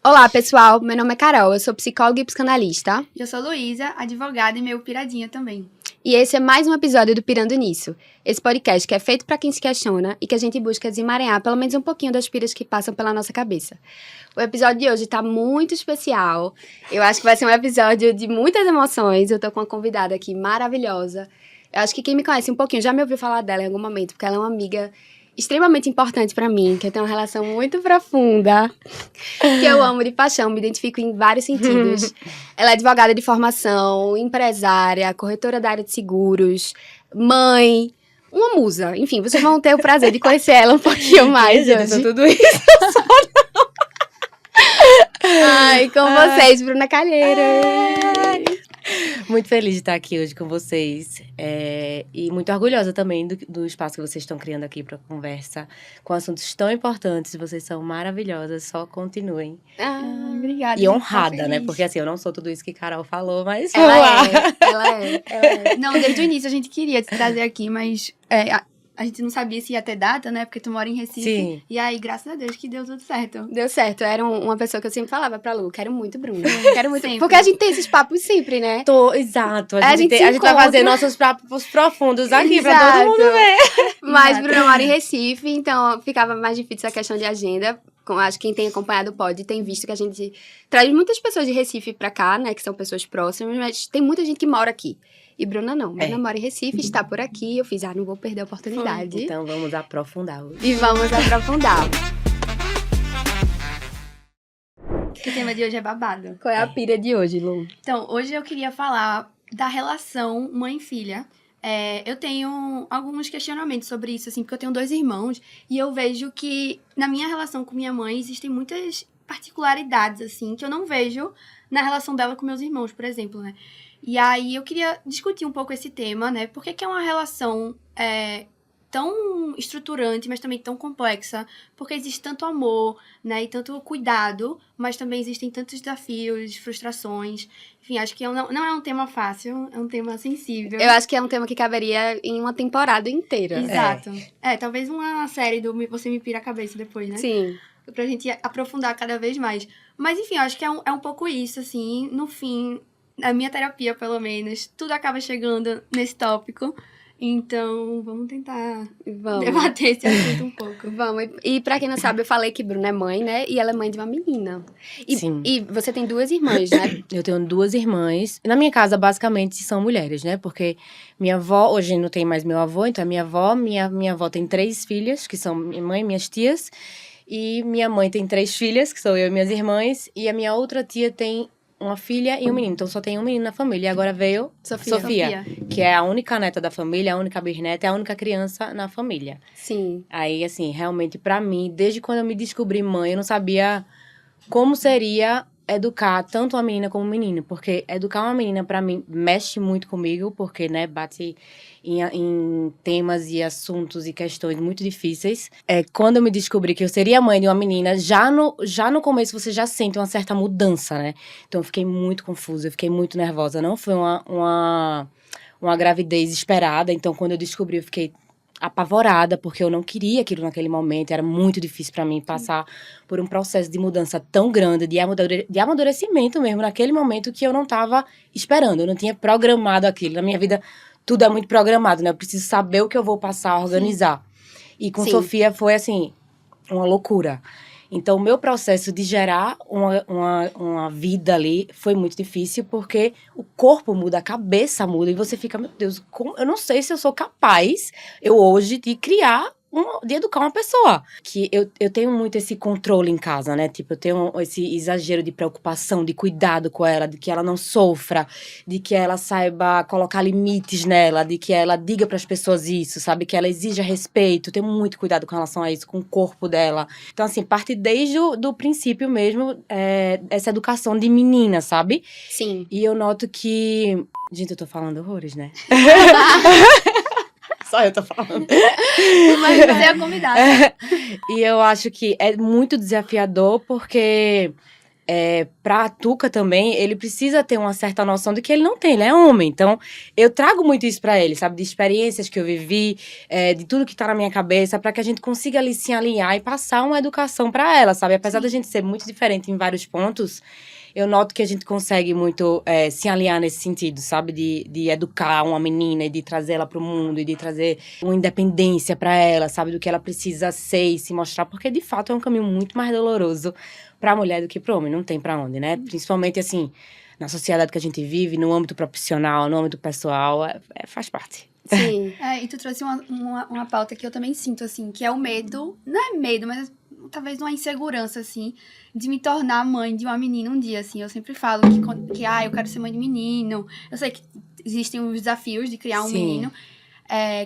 Olá, pessoal. Meu nome é Carol, eu sou psicóloga e psicanalista. Eu sou Luísa, advogada e meio piradinha também. E esse é mais um episódio do Pirando Nisso. Esse podcast que é feito para quem se questiona e que a gente busca desemaranhar pelo menos um pouquinho das piras que passam pela nossa cabeça. O episódio de hoje tá muito especial. Eu acho que vai ser um episódio de muitas emoções. Eu tô com uma convidada aqui maravilhosa. Eu acho que quem me conhece um pouquinho já me ouviu falar dela em algum momento, porque ela é uma amiga extremamente importante pra mim, que eu tenho uma relação muito profunda, que eu amo de paixão, me identifico em vários sentidos. Ela é advogada de formação, empresária, corretora da área de seguros, mãe, uma musa. Enfim, vocês vão ter o prazer de conhecer ela um pouquinho mais hoje. Tudo isso. Ai, com vocês, Bruna Calheiros. Muito feliz de estar aqui hoje com vocês. E muito orgulhosa também do espaço que vocês estão criando aqui para conversa. Com assuntos tão importantes. Vocês são maravilhosas. Só continuem. Obrigada. E honrada, né? Porque assim, eu não sou tudo isso que Carol falou, mas Ela é. Não, desde o início a gente queria te trazer aqui, mas a gente não sabia se ia ter data, né? Porque tu mora em Recife. Sim. E aí, graças a Deus, que deu tudo certo. Deu certo. Era uma pessoa que eu sempre falava pra Lu, quero muito, Bruna. Quero muito. Sempre. Porque a gente tem esses papos sempre, né? Exato. A gente se a gente vai fazer encontra. nossos papos profundos aqui pra Exato. todo mundo ver. Mas Exato. Bruna mora em Recife, então ficava mais difícil essa questão de agenda. Acho que quem tem acompanhado pode tem visto que a gente traz muitas pessoas de Recife pra cá, né? Que são pessoas próximas, mas tem muita gente que mora aqui. E Bruna não. Bruna mora em Recife, está por aqui. Eu fiz, não vou perder a oportunidade. Então vamos aprofundar hoje. E vamos aprofundar. O tema de hoje é babado. Qual é a pira de hoje, Lu? Então, hoje eu queria falar da relação mãe-filha. Eu tenho alguns questionamentos sobre isso, assim, porque eu tenho 2 irmãos e eu vejo que na minha relação com minha mãe existem muitas particularidades, assim, que eu não vejo na relação dela com meus irmãos, por exemplo, né? E aí eu queria discutir um pouco esse tema, né? Por que é uma relação tão estruturante, mas também tão complexa? Porque existe tanto amor, né? E tanto cuidado, mas também existem tantos desafios, frustrações. Enfim, acho que não é um tema fácil, é um tema sensível. Eu acho que é um tema que caberia em uma temporada inteira. Exato. Talvez uma série do Você Me Pira a Cabeça depois, né? Sim. Pra gente aprofundar cada vez mais. Mas, enfim, eu acho que é um pouco isso, assim. No fim, na minha terapia, pelo menos, tudo acaba chegando nesse tópico. Então, vamos tentar debater esse assunto um pouco. Vamos. E pra quem não sabe, eu falei que Bruna é mãe, né? E ela é mãe de uma menina. Sim. E você tem 2 irmãs, né? Eu tenho 2 irmãs. Na minha casa, basicamente, são mulheres, né? Porque minha avó, hoje não tem mais meu avô, então minha avó tem 3 filhas, que são minha mãe e minhas tias. E minha mãe tem 3 filhas, que sou eu e minhas irmãs. E a minha outra tia tem uma filha e um menino. Então, só tem um menino na família. E agora veio Sofia, que é a única neta da família, a única bisneta, é a única criança na família. Sim. Aí, assim, realmente, pra mim, desde quando eu me descobri mãe, eu não sabia como seria educar tanto uma menina como um menino. Porque educar uma menina, pra mim, mexe muito comigo, porque, né, bate em temas e assuntos e questões muito difíceis. Quando eu me descobri que eu seria mãe de uma menina, já no começo você já sente uma certa mudança, né? Então, eu fiquei muito confusa, eu fiquei muito nervosa. Não foi uma gravidez esperada. Então, quando eu descobri, eu fiquei apavorada, porque eu não queria aquilo naquele momento. Era muito difícil pra mim passar por um processo de mudança tão grande, de amadurecimento mesmo, naquele momento que eu não tava esperando. Eu não tinha programado aquilo. Na minha vida, tudo é muito programado, né? Eu preciso saber o que eu vou passar, organizar. E com Sofia foi, assim, uma loucura. Então, o meu processo de gerar uma vida ali foi muito difícil, porque o corpo muda, a cabeça muda, e você fica, meu Deus, eu não sei se eu sou capaz, hoje, de criar, de educar uma pessoa. Que eu tenho muito esse controle em casa, né? Tipo, eu tenho esse exagero de preocupação, de cuidado com ela, de que ela não sofra, de que ela saiba colocar limites nela, de que ela diga pras pessoas isso, sabe? Que ela exija respeito. Eu tenho muito cuidado com relação a isso, com o corpo dela. Então, assim, parte desde do princípio mesmo, essa educação de menina, sabe? Sim. E eu noto que... Gente, eu tô falando horrores, né? Só eu tô falando. Mas você é a convidada. E eu acho que é muito desafiador, porque pra Tuca também, ele precisa ter uma certa noção de que ele não tem, ele é homem. Então, eu trago muito isso pra ele, sabe? De experiências que eu vivi, de tudo que tá na minha cabeça, pra que a gente consiga ali se alinhar e passar uma educação pra ela, sabe? Apesar da gente ser muito diferente em vários pontos, eu noto que a gente consegue muito se alinhar nesse sentido, sabe? De educar uma menina e de trazer ela pro mundo e de trazer uma independência pra ela, sabe? Do que ela precisa ser e se mostrar, porque de fato é um caminho muito mais doloroso pra mulher do que pro homem, não tem pra onde, né? Principalmente, assim, na sociedade que a gente vive, no âmbito profissional, no âmbito pessoal, faz parte. Sim. E tu trouxe uma pauta que eu também sinto, assim, que é o medo, não é medo, mas talvez uma insegurança, assim, de me tornar mãe de uma menina um dia, assim. Eu sempre falo que eu quero ser mãe de menino. Eu sei que existem os desafios de criar um Sim. menino,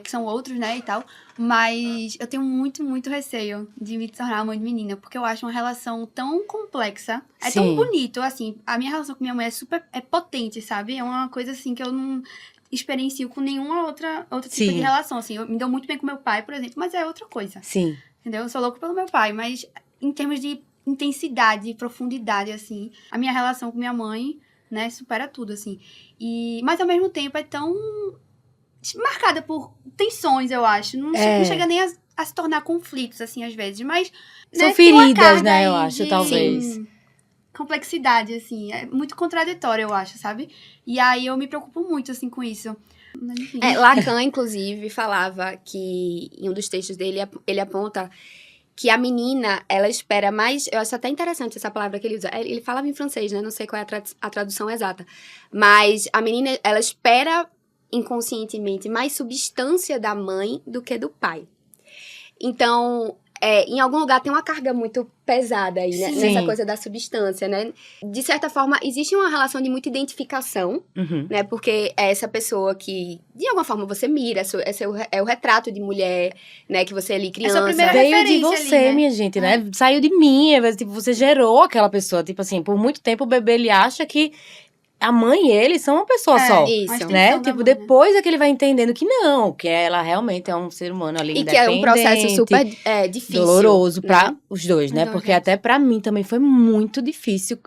que são outros, né, e tal. Mas eu tenho muito, muito receio de me tornar mãe de menina, porque eu acho uma relação tão complexa. É tão Sim. bonito, assim. A minha relação com minha mãe é potente, sabe? É uma coisa, assim, que eu não experiencio com nenhuma outro tipo Sim. de relação, assim. Eu me dou muito bem com meu pai, por exemplo, mas é outra coisa. Sim. Entendeu? Eu sou louca pelo meu pai, mas em termos de intensidade e profundidade, assim, a minha relação com minha mãe, né, supera tudo, assim. Mas, ao mesmo tempo, é tão marcada por tensões, eu acho. Não chega nem a se tornar conflitos, assim, às vezes, mas... São né, tem uma feridas, carga né, eu aí acho, de talvez. complexidade, assim. É muito contraditório, eu acho, sabe? E aí eu me preocupo muito, assim, com isso. Mas, enfim. Lacan, inclusive, falava que, em um dos textos dele, ele aponta que a menina, ela espera mais... Eu acho até interessante essa palavra que ele usa. Ele falava em francês, né? Não sei qual é a tradução exata. Mas a menina, ela espera inconscientemente mais substância da mãe do que do pai. Então, em algum lugar tem uma carga muito pesada aí, né? Sim. Nessa coisa da substância, né? De certa forma, existe uma relação de muita identificação, Uhum. né? Porque é essa pessoa que, de alguma forma, você mira, é o retrato de mulher, né? Que você ali criança. sua primeira Veio de referência você, ali, né? minha gente, né? Saiu de mim, tipo, você gerou aquela pessoa. Tipo assim, por muito tempo o bebê, ele acha que a mãe e ele são uma pessoa só. isso. uma extensão Né? da Tipo, mãe, né? depois é que ele vai entendendo que não, que ela realmente é um ser humano ali E que é um processo independente, super difícil. doloroso pra né? os dois, né? Os dois, Porque né? até pra mim também foi muito difícil.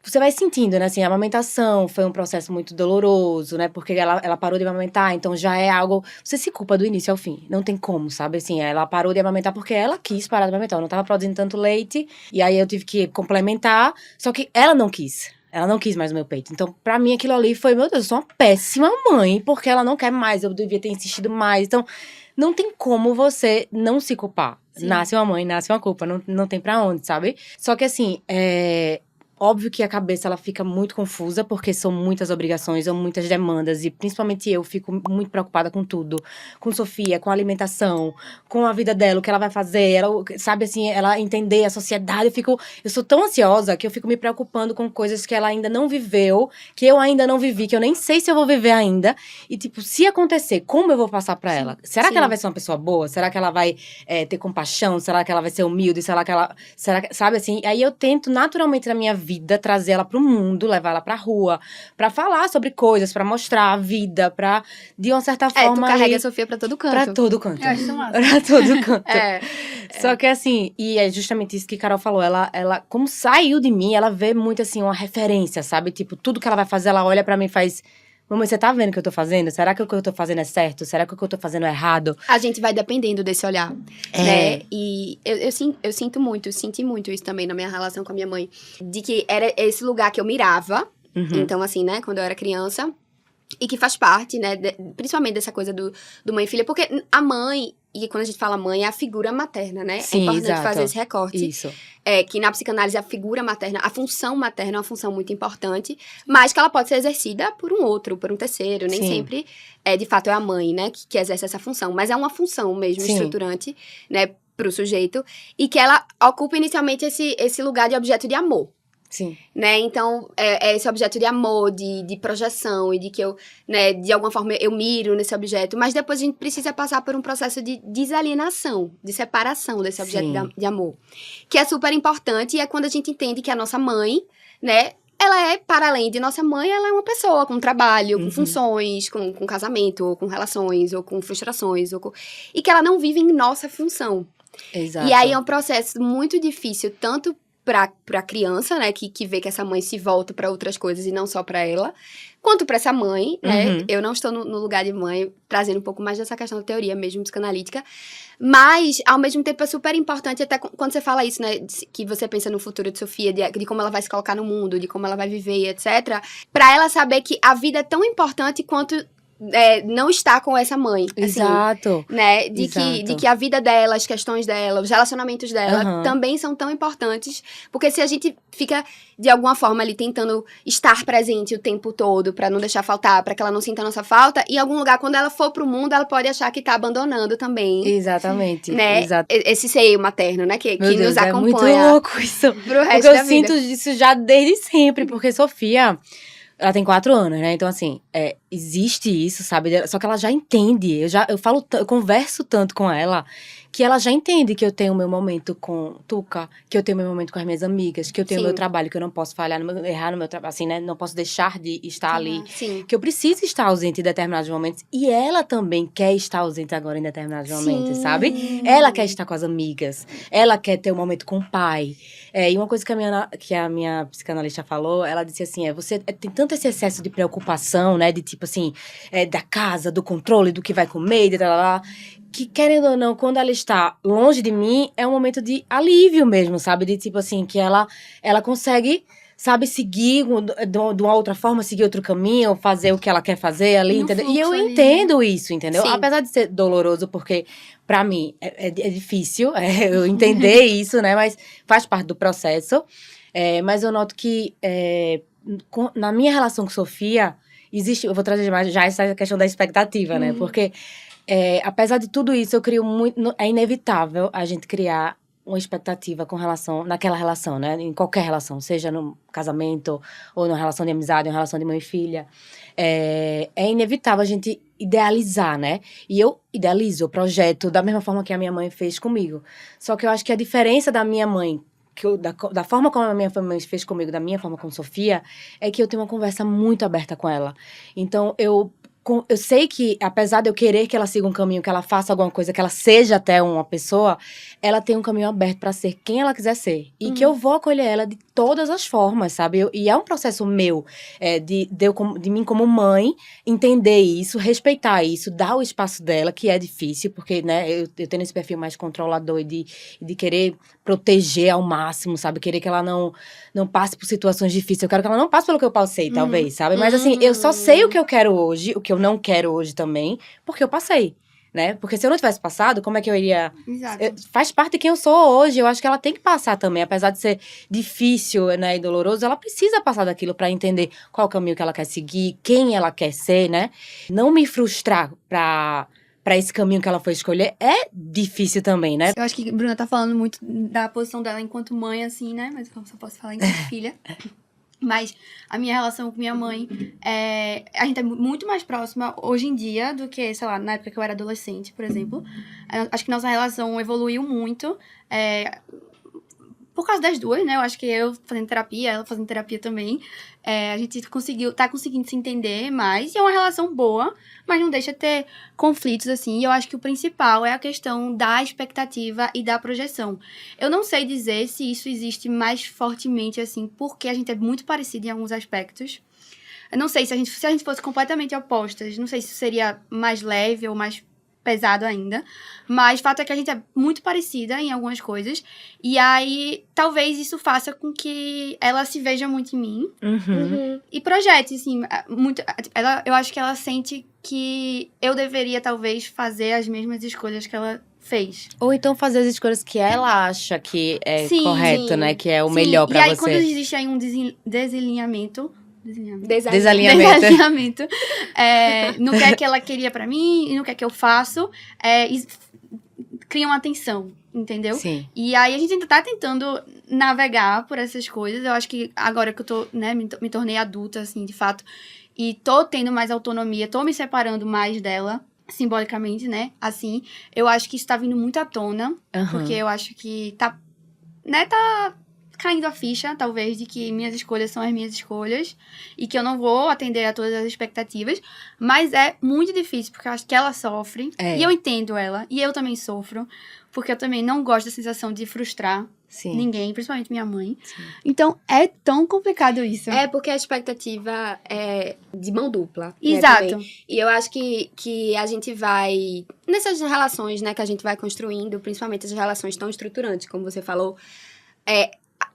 Você vai sentindo, né? Assim, a amamentação foi um processo muito doloroso, né? Porque ela parou de amamentar, então já é algo... Você se culpa do início ao fim. Não tem como, sabe? Assim, ela parou de amamentar porque ela quis parar de amamentar. Eu não tava produzindo tanto leite, e aí eu tive que complementar, só que ela não quis. Ela não quis mais o meu peito. Então, pra mim, aquilo ali foi, meu Deus, eu sou uma péssima mãe, porque ela não quer mais, eu devia ter insistido mais. Então, não tem como você não se culpar. Sim. Nasce uma mãe, nasce uma culpa, não tem pra onde, sabe? Só que assim, óbvio que a cabeça, ela fica muito confusa, porque são muitas obrigações, são muitas demandas, e principalmente eu fico muito preocupada com tudo. Com Sofia, com a alimentação, com a vida dela, o que ela vai fazer, ela, sabe assim, ela entender a sociedade. Eu sou tão ansiosa que eu fico me preocupando com coisas que ela ainda não viveu, que eu ainda não vivi, que eu nem sei se eu vou viver ainda. E tipo, se acontecer, como eu vou passar pra ela? Será que ela vai ser uma pessoa boa? Será que ela vai ter compaixão? Será que ela vai ser humilde? Será que, sabe assim? Aí eu tento naturalmente na minha vida trazer ela pro mundo, levar ela pra rua, pra falar sobre coisas, pra mostrar a vida, pra, de uma certa forma... Tu carrega ali, a Sofia pra todo canto. pra todo canto. Eu acho isso massa. Pra todo canto. É. Só que assim, e é justamente isso que Carol falou, ela como saiu de mim, ela vê muito assim, uma referência, sabe? Tipo, tudo que ela vai fazer, ela olha pra mim e faz... Mamãe, você tá vendo o que eu tô fazendo? Será que o que eu tô fazendo é certo? Será que o que eu tô fazendo é errado? A gente vai dependendo desse olhar, né? E eu senti muito isso também na minha relação com a minha mãe. De que era esse lugar que eu mirava. Uhum. Então, assim, né? Quando eu era criança. E que faz parte, né? Principalmente dessa coisa do mãe e filha. Porque a mãe, e quando a gente fala mãe, é a figura materna, né? Sim, é importante exato. fazer esse recorte. Isso. Que na psicanálise a figura materna, a função materna é uma função muito importante, mas que ela pode ser exercida por um outro, por um terceiro. Nem Sim. sempre, de fato, é a mãe, né, que exerce essa função. Mas é uma função mesmo, Sim. estruturante, né, pro sujeito. E que ela ocupa inicialmente esse lugar de objeto de amor. Sim. Né, então, é esse objeto de amor, de projeção, e de que eu, né, de alguma forma eu miro nesse objeto, mas depois a gente precisa passar por um processo de desalienação, de separação desse objeto Sim. de amor, que é super importante, e é quando a gente entende que a nossa mãe, né, ela é, para além de nossa mãe, ela é uma pessoa com trabalho, com funções, com casamento, ou com relações, ou com frustrações, e que ela não vive em nossa função. Exato. E aí é um processo muito difícil, tanto pra criança, né, que vê que essa mãe se volta pra outras coisas e não só pra ela, quanto pra essa mãe, né? Uhum. Eu não estou no lugar de mãe, trazendo um pouco mais dessa questão da teoria mesmo psicanalítica, mas, ao mesmo tempo, é super importante, até quando você fala isso, né, que você pensa no futuro de Sofia, de como ela vai se colocar no mundo, de como ela vai viver, etc., pra ela saber que a vida é tão importante quanto não estar com essa mãe. Assim, Exato. né? Exato. De que a vida dela, as questões dela, os relacionamentos dela Aham. também são tão importantes. Porque se a gente fica, de alguma forma, ali tentando estar presente o tempo todo, pra não deixar faltar, pra que ela não sinta a nossa falta, em algum lugar, quando ela for pro mundo, ela pode achar que tá abandonando também. Exatamente. Né? Exato. Esse seio materno, né? Que Meu Deus, nos é muito acompanha louco isso. pro resto Porque eu da vida. sinto isso já desde sempre. Porque Sofia, ela tem 4 anos, né? Então, assim, existe isso, sabe? Só que ela já entende. Eu converso tanto com ela que ela já entende que eu tenho meu momento com Tuca, que eu tenho meu momento com as minhas amigas, que eu tenho Sim. meu trabalho, que eu não posso falhar, errar no meu trabalho, assim, né? Não posso deixar de estar ali. Sim. Que eu preciso estar ausente em determinados momentos. E ela também quer estar ausente agora em determinados momentos, sabe? Ela quer estar com as amigas. Ela quer ter um momento com o pai. E uma coisa que a minha psicanalista falou, ela disse assim, você tem tanto esse excesso de preocupação, né? De tipo assim, da casa, do controle, do que vai comer, de lá, que querendo ou não, quando ela está longe de mim, é um momento de alívio mesmo, sabe? De tipo assim, que ela consegue, sabe, seguir de uma outra forma, seguir outro caminho, fazer o que ela quer fazer ali, No entendeu? E fluxo eu ali, entendo isso, entendeu? Sim. Apesar de ser doloroso, porque pra mim é difícil eu entender isso, né? Mas faz parte do processo. Mas eu noto que na minha relação com Sofia, existe, eu vou trazer mais já essa questão da expectativa, né? Porque apesar de tudo isso, eu crio muito. É inevitável a gente criar uma expectativa naquela relação, né? Em qualquer relação, seja no casamento, ou numa relação de amizade, uma relação de mãe e filha. É inevitável a gente idealizar, né? E eu idealizo o projeto da mesma forma que a minha mãe fez comigo. Só que eu acho que a diferença da minha mãe, da forma como a minha mãe fez comigo, da minha forma com Sofia, é que eu tenho uma conversa muito aberta com ela. Então, eu sei que, apesar de eu querer que ela siga um caminho, que ela faça alguma coisa, que ela seja até uma pessoa, ela tem um caminho aberto pra ser quem ela quiser ser. E que eu vou acolher ela de todas as formas, sabe? E é um processo meu, de mim como mãe, entender isso, respeitar isso, dar o espaço dela, que é difícil, porque, né, eu tenho esse perfil mais controlador e de querer proteger ao máximo, sabe? Querer que ela não passe por situações difíceis. Eu quero que ela não passe pelo que eu passei, talvez, sabe? Mas, assim, eu só sei o que eu quero hoje, o que eu não quero hoje também, porque eu passei, né? Porque se eu não tivesse passado, como é que eu iria... Exato. Faz parte de quem eu sou hoje. Eu acho que ela tem que passar também. Apesar de ser difícil, né, e doloroso, ela precisa passar daquilo pra entender qual o caminho que ela quer seguir, quem ela quer ser, né? Não me frustrar pra esse caminho que ela foi escolher é difícil também, né? Eu acho que a Bruna tá falando muito da posição dela enquanto mãe, assim, né? Mas eu só posso falar enquanto filha. Mas a minha relação com minha mãe, a gente é muito mais próxima hoje em dia do que, sei lá, na época que eu era adolescente, por exemplo. Acho que nossa relação evoluiu muito. Por causa das duas, né? Eu acho que eu fazendo terapia, ela fazendo terapia também. A gente tá conseguindo se entender mais. E é uma relação boa, mas não deixa de ter conflitos, assim. E eu acho que o principal é a questão da expectativa e da projeção. Eu não sei dizer se isso existe mais fortemente, assim, porque a gente é muito parecido em alguns aspectos. Eu não sei se a gente fosse completamente opostas, não sei se seria mais leve ou mais pesado ainda, mas o fato é que a gente é muito parecida em algumas coisas, e aí talvez isso faça com que ela se veja muito em mim, e projete, assim, muito, eu acho que ela sente que eu deveria talvez fazer as mesmas escolhas que ela fez. Ou então fazer as escolhas que ela acha que é Sim, correto, sim. né? Que é o melhor pra e aí você. quando existe aí um desalinhamento, Desalinhamento. no que é que ela queria pra mim e no que é que eu faço, cria uma tensão, entendeu? Sim. E aí a gente ainda tá tentando navegar por essas coisas. Eu acho que agora que eu tô, né, me tornei adulta, assim, de fato, e tô tendo mais autonomia, tô me separando mais dela, simbolicamente, né, assim, eu acho que isso tá vindo muito à tona, porque eu acho que tá caindo a ficha, talvez, de que minhas escolhas são as minhas escolhas e que eu não vou atender a todas as expectativas, mas é muito difícil, porque eu acho que ela sofre, e eu entendo ela, e eu também sofro, porque eu também não gosto da sensação de frustrar, Sim. ninguém, principalmente minha mãe. Sim. Então, é tão complicado isso. É porque a expectativa é de mão dupla. né, Exato. também. E eu acho que a gente vai... Nessas relações, né, que a gente vai construindo, principalmente as relações tão estruturantes, como você falou,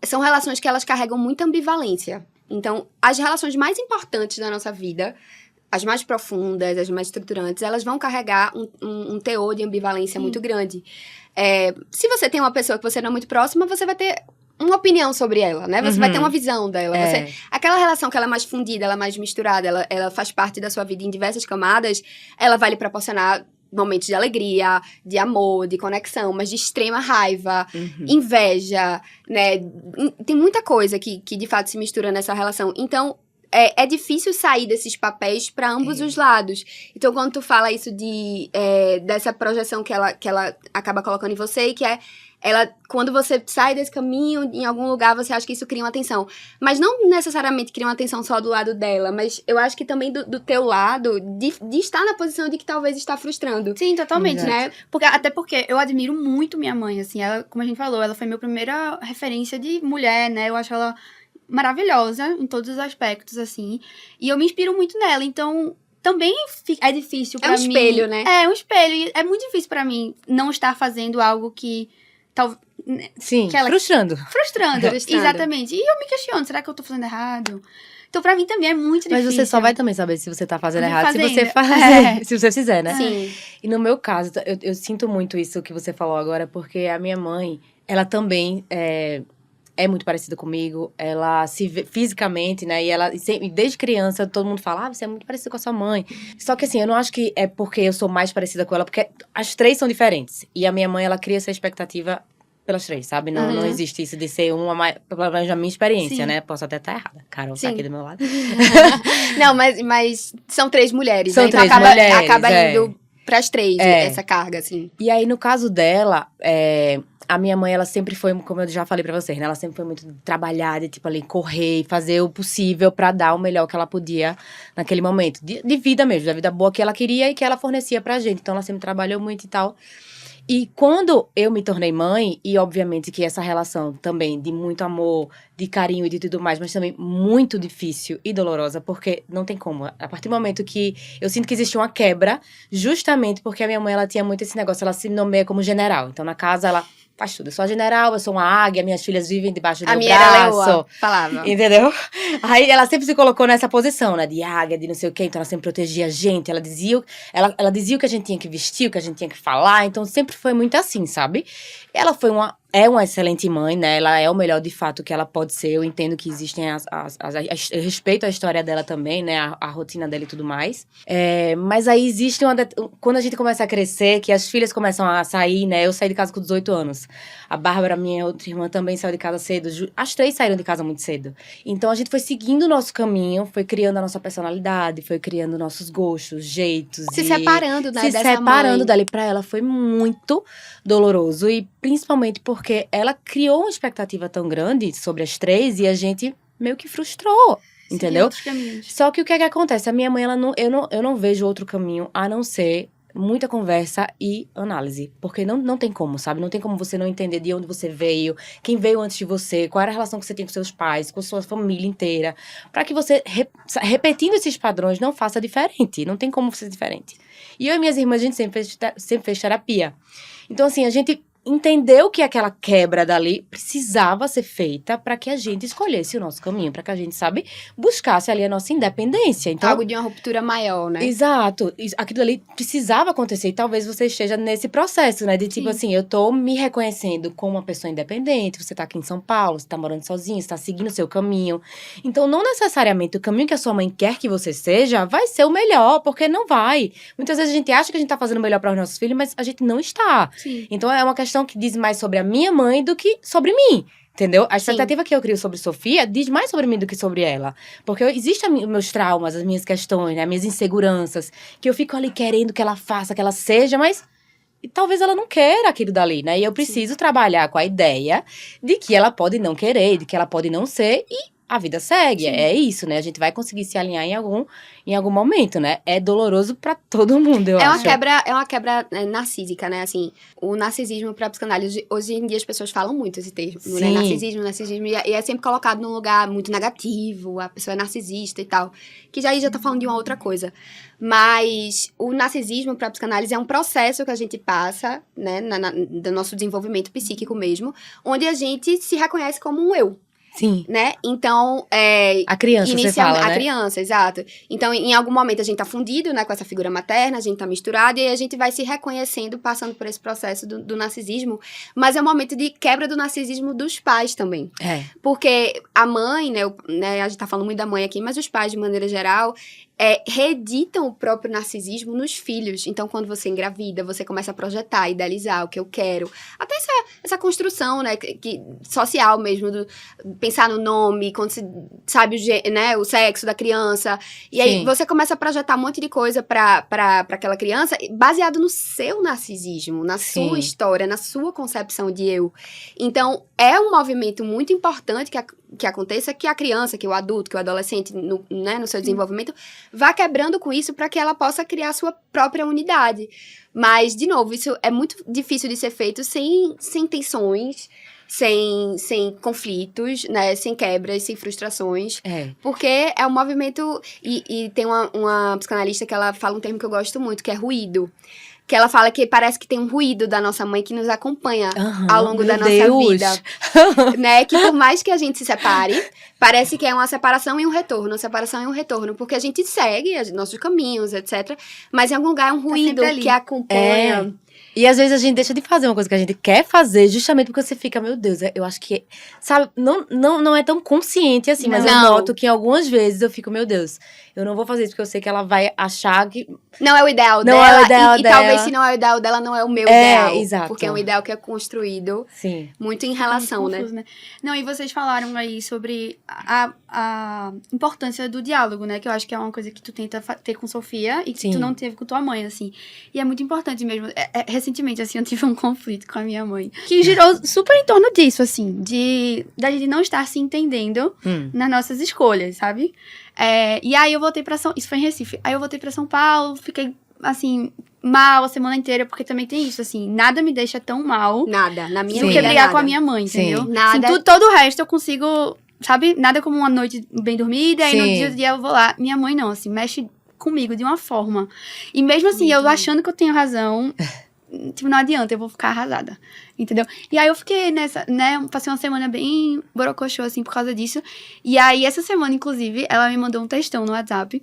são relações que elas carregam muita ambivalência. Então, as relações mais importantes da nossa vida, as mais profundas, as mais estruturantes, elas vão carregar um teor de ambivalência muito grande. Se você tem uma pessoa que você não é muito próxima, você vai ter uma opinião sobre ela, né? Você vai ter uma visão dela. Aquela relação que ela é mais fundida, ela é mais misturada, ela faz parte da sua vida em diversas camadas, ela vai lhe proporcionar momentos de alegria, de amor, de conexão, mas de extrema raiva, inveja, né? Tem muita coisa que de fato se mistura nessa relação. Então, é difícil sair desses papéis para ambos os lados. Então, quando tu fala isso dessa projeção que ela acaba colocando em você e que quando você sai desse caminho, em algum lugar, você acha que isso cria uma tensão. Mas não necessariamente cria uma tensão só do lado dela, mas eu acho que também do teu lado, de estar na posição de que talvez está frustrando. Sim, totalmente, Exato. né? Até porque eu admiro muito minha mãe, assim. Ela, como a gente falou, ela foi minha primeira referência de mulher, né? Eu acho ela maravilhosa em todos os aspectos, assim. E eu me inspiro muito nela, então... Também é difícil pra mim... É um espelho, né? É um espelho. E é muito difícil pra mim não estar fazendo algo que... Sim, que ela- frustrando. Frustrando. Frustrando. Exatamente. E eu me questiono, será que eu tô fazendo errado? Então, pra mim também é muito Mas difícil. você só vai também saber se você tá fazendo errado, se você Fazendo. se você fizer, né? Sim. E no meu caso, eu sinto muito isso que você falou agora, porque a minha mãe, ela também é muito parecida comigo, ela se vê fisicamente, né, e ela, desde criança, todo mundo fala, você é muito parecida com a sua mãe. Só que assim, eu não acho que é porque eu sou mais parecida com ela, porque as três são diferentes. E a minha mãe, ela cria essa expectativa pelas três, sabe? Não existe isso de ser uma mais, pelo menos na minha experiência, Sim. né? Posso até estar errada. Carol tá Sim. aqui do meu lado. Não, mas são 3 mulheres, São né? Então três acaba, mulheres, acaba é. indo pras 3, É. essa carga, assim. E aí, no caso dela, a minha mãe, ela sempre foi, como eu já falei pra vocês, né? Ela sempre foi muito trabalhada, tipo, ali, correr e fazer o possível pra dar o melhor que ela podia naquele momento. De vida mesmo, da vida boa que ela queria e que ela fornecia pra gente. Então, ela sempre trabalhou muito e tal. E quando eu me tornei mãe, e obviamente que essa relação também de muito amor, de carinho e de tudo mais, mas também muito difícil e dolorosa, porque não tem como. A partir do momento que eu sinto que existe uma quebra, justamente porque a minha mãe, ela tinha muito esse negócio, ela se nomeia como general. Então, na casa, ela faz tudo. Eu sou a general, eu sou uma águia, minhas filhas vivem debaixo do A meu minha braço. era leoa, falava. Entendeu? Aí ela sempre se colocou nessa posição, né? De águia, de não sei o quê. Então ela sempre protegia a gente. Ela dizia o que a gente tinha que vestir, o que a gente tinha que falar. Então sempre foi muito assim, sabe? Ela é uma excelente mãe, né? Ela é o melhor de fato que ela pode ser. Eu entendo que existem eu respeito a história dela também, né? A rotina dela e tudo mais. Mas aí existe quando a gente começa a crescer, que as filhas começam a sair, né? Eu saí de casa com 18 anos. A Bárbara, minha outra irmã, também saiu de casa cedo. As 3 saíram de casa muito cedo. Então a gente foi seguindo o nosso caminho, foi criando a nossa personalidade, foi criando nossos gostos, jeitos. Se separando, né, Se dessa separando mãe. dali. Pra ela foi muito doloroso. E principalmente porque ela criou uma expectativa tão grande sobre as 3 e a gente meio que frustrou. Seguir Entendeu? outros caminhos. Só que o que é que acontece? A minha mãe, eu não vejo outro caminho a não ser muita conversa e análise. Porque não tem como, sabe? Não tem como você não entender de onde você veio, quem veio antes de você, qual era a relação que você tem com seus pais, com sua família inteira. Pra que você, repetindo esses padrões, não faça diferente. Não tem como ser diferente. E eu e minhas irmãs, a gente sempre fez terapia. Então, assim, a gente entendeu que aquela quebra dali precisava ser feita para que a gente escolhesse o nosso caminho, para que a gente, sabe, buscasse ali a nossa independência. Então, Algo de uma ruptura maior, né? exato. Aquilo ali precisava acontecer e talvez você esteja nesse processo, né? De tipo assim, eu tô me reconhecendo como uma pessoa independente, você tá aqui em São Paulo, você tá morando sozinho, você tá seguindo o seu caminho. Então, não necessariamente o caminho que a sua mãe quer que você seja vai ser o melhor, porque não vai. Muitas vezes a gente acha que a gente tá fazendo o melhor para os nossos filhos, mas a gente não está. Sim. Então, é uma questão que diz mais sobre a minha mãe do que sobre mim. Entendeu? A expectativa que eu crio sobre Sofia diz mais sobre mim do que sobre ela. Porque existem os meus traumas, as minhas questões, né? As minhas inseguranças, que eu fico ali querendo que ela faça, que ela seja, mas talvez ela não queira aquilo dali, né? E eu preciso trabalhar com a ideia de que ela pode não querer, de que ela pode não ser, e a vida segue. É isso, né? A gente vai conseguir se alinhar em algum momento, né? É doloroso pra todo mundo, eu acho. É uma quebra narcísica, né? Assim, o narcisismo pra psicanálise, hoje em dia as pessoas falam muito esse termo, né? Sim. Narcisismo, e é sempre colocado num lugar muito negativo, a pessoa é narcisista e tal, que já tá falando de uma outra coisa. Mas o narcisismo pra psicanálise é um processo que a gente passa, né, do nosso desenvolvimento psíquico mesmo, onde a gente se reconhece como um eu. Sim. Né? Então, A criança, você fala, né? A criança, exato. Então, em algum momento a gente tá fundido, né, com essa figura materna, a gente tá misturado, e aí a gente vai se reconhecendo, passando por esse processo do narcisismo, mas é um momento de quebra do narcisismo dos pais também. Porque a mãe, né, a gente tá falando muito da mãe aqui, mas os pais, de maneira geral, reeditam o próprio narcisismo nos filhos. Então, quando você engravida, você começa a projetar, idealizar o que eu quero. Até essa construção, né, social mesmo, pensar no nome, quando você sabe o sexo da criança. E aí, você começa a projetar um monte de coisa pra aquela criança, baseado no seu narcisismo, na sua história, na sua concepção de eu. Então, é um movimento muito importante que aconteça, que a criança, que o adulto, que o adolescente, no seu desenvolvimento, vá quebrando com isso para que ela possa criar a sua própria unidade. Mas, de novo, isso é muito difícil de ser feito sem tensões, sem conflitos, né? Sem quebras, sem frustrações. Porque é um movimento... E tem uma psicanalista que ela fala um termo que eu gosto muito, que é ruído. Que ela fala que parece que tem um ruído da nossa mãe que nos acompanha ao longo da nossa vida. Né? Que por mais que a gente se separe, parece que é uma separação e um retorno. Uma separação e um retorno. Porque a gente segue nossos caminhos, etc. Mas em algum lugar é um ruído que acompanha. E às vezes a gente deixa de fazer uma coisa que a gente quer fazer, justamente porque você fica, meu Deus, eu acho que, sabe, não é tão consciente assim, mas eu noto que algumas vezes eu fico, meu Deus, eu não vou fazer isso porque eu sei que ela vai achar que... Não é o ideal dela. Não é o ideal e dela. talvez se não é o ideal dela, não é o meu ideal. Exato. Porque é um ideal que é construído muito em relação, muito confuso, né? Não, e vocês falaram aí sobre a importância do diálogo, né? Que eu acho que é uma coisa que tu tenta ter com Sofia e que tu não teve com tua mãe, assim. E é muito importante mesmo. Recentemente, assim, eu tive um conflito com a minha mãe. Que girou super em torno disso, assim. Da gente não estar se entendendo nas nossas escolhas, sabe? E aí eu voltei pra isso foi em Recife. Aí eu voltei pra São Paulo, fiquei, assim, mal a semana inteira, porque também tem isso, assim, nada me deixa tão mal. Nada, na minha do que brigar com a minha mãe, entendeu? Nada. Assim, todo o resto eu consigo, sabe? Nada como uma noite bem dormida, e no dia eu vou lá. Minha mãe não, assim, mexe comigo de uma forma. E mesmo assim, eu achando que eu tenho razão, tipo, não adianta, eu vou ficar arrasada, entendeu? E aí eu fiquei nessa, né, passei uma semana bem borocochô, assim, por causa disso. E aí, essa semana, inclusive, ela me mandou um textão no WhatsApp,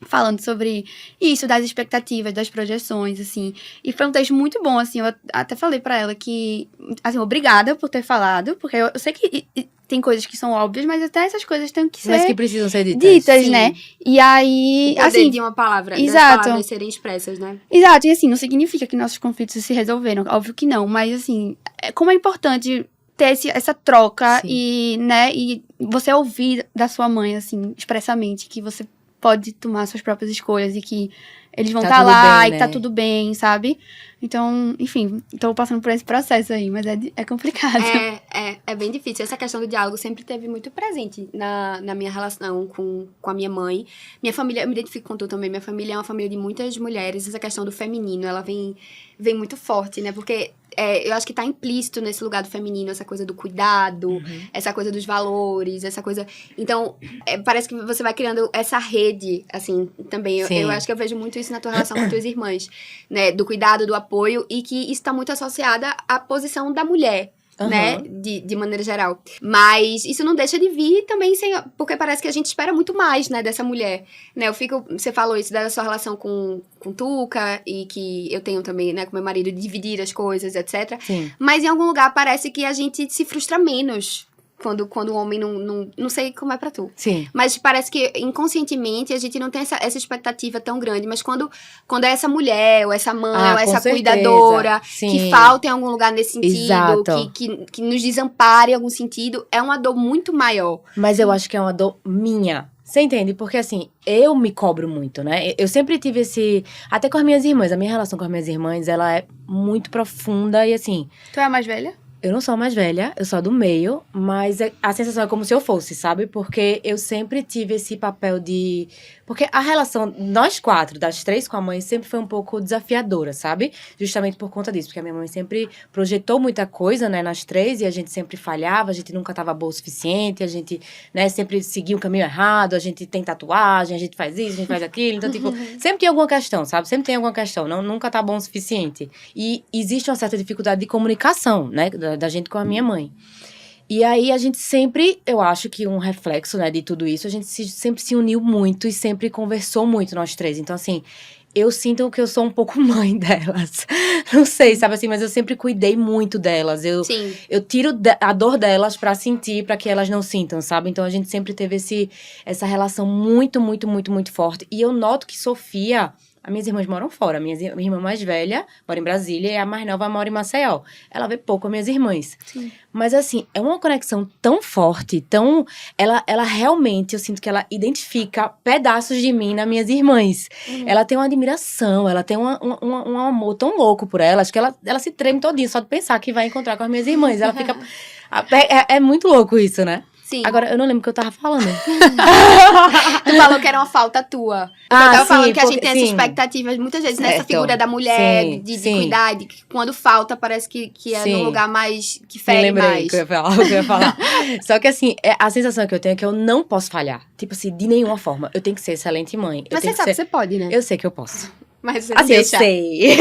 falando sobre isso, das expectativas, das projeções, assim. E foi um texto muito bom, assim, eu até falei pra ela que, assim, obrigada por ter falado, porque eu sei que tem coisas que são óbvias, mas até essas coisas têm que ser... Mas que precisam ser ditas. né? E aí, o poder assim... de uma palavra, exato. das palavras serem expressas, né? Exato, e assim, não significa que nossos conflitos se resolveram, óbvio que não, mas assim, como é importante ter essa troca e, né, e você ouvir da sua mãe, assim, expressamente, que você pode tomar suas próprias escolhas e que eles vão estar lá bem, e né? tá tudo bem, sabe? Então, enfim, tô passando por esse processo aí, mas é complicado. É bem difícil. Essa questão do diálogo sempre teve muito presente na minha relação com a minha mãe. Minha família, eu me identifico com tu também, minha família é uma família de muitas mulheres. Essa questão do feminino, ela vem muito forte, né? Porque eu acho que tá implícito nesse lugar do feminino, essa coisa do cuidado, essa coisa dos valores, essa coisa... Então, parece que você vai criando essa rede, assim, também. Eu acho que eu vejo muito isso na tua relação com tuas irmãs, né? Do cuidado, do apoio, e que isso tá muito associada à posição da mulher. Né, de maneira geral. Mas isso não deixa de vir também porque parece que a gente espera muito mais, né, dessa mulher, né, você falou isso da sua relação com Tuca, e que eu tenho também, né, com meu marido, de dividir as coisas, etc. Mas em algum lugar parece que a gente se frustra menos quando o homem não sei como é pra tu. Mas parece que inconscientemente a gente não tem essa expectativa tão grande. Mas quando é essa mulher, ou essa mãe, ou essa cuidadora, que falta em algum lugar nesse sentido, que nos desampare em algum sentido, é uma dor muito maior. Mas eu acho que é uma dor minha. Você entende? Porque, assim, eu me cobro muito, né? Eu sempre tive até com as minhas irmãs. A minha relação com as minhas irmãs, ela é muito profunda e, assim... Tu é a mais velha? Eu não sou a mais velha, eu sou a do meio, mas a sensação é como se eu fosse, sabe? Porque eu sempre tive esse papel de... Porque a relação, nós quatro, das três com a mãe, sempre foi um pouco desafiadora, sabe? Justamente por conta disso, porque a minha mãe sempre projetou muita coisa, né, nas três, e a gente sempre falhava, a gente nunca estava boa o suficiente, a gente, né, sempre seguia o caminho errado, a gente tem tatuagem, a gente faz isso, a gente faz aquilo, então, tipo, sempre tem alguma questão, sabe? Sempre tem alguma questão, nunca tá bom o suficiente. E existe uma certa dificuldade de comunicação, né, da gente com a minha mãe. E aí, a gente sempre, eu acho que um reflexo, né, de tudo isso, a gente sempre se uniu muito e sempre conversou muito, nós três. Então, assim, eu sinto que eu sou um pouco mãe delas. Não sei, sabe assim, mas eu sempre cuidei muito delas. Sim. Eu tiro a dor delas pra sentir, pra que elas não sintam, sabe? Então, a gente sempre teve essa relação muito, muito, muito, muito forte. E eu noto que Sofia... As minhas irmãs moram fora. Minha irmã mais velha mora em Brasília e a mais nova mora em Maceió. Ela vê pouco as minhas irmãs. Sim. Mas, assim, é uma conexão tão forte, ela realmente, eu sinto que ela identifica pedaços de mim nas minhas irmãs. Ela tem uma admiração, ela tem um amor tão louco por elas, que ela se treme todinha só de pensar que vai encontrar com as minhas irmãs. Ela fica... É muito louco isso, né? Sim. Agora, eu não lembro o que eu tava falando. Tu falou que era uma falta tua. Eu tava falando que a gente tem essas expectativas, muitas vezes, nessa figura da mulher, de cuidar, de que quando falta, parece que é num lugar mais, que fere mais. Que eu ia falar. Só que, assim, a sensação que eu tenho é que eu não posso falhar. Tipo assim, de nenhuma forma. Eu tenho que ser excelente mãe. Mas você sabe que você pode, né? Eu sei que eu posso. Mas você não assim, deixa. Eu sei.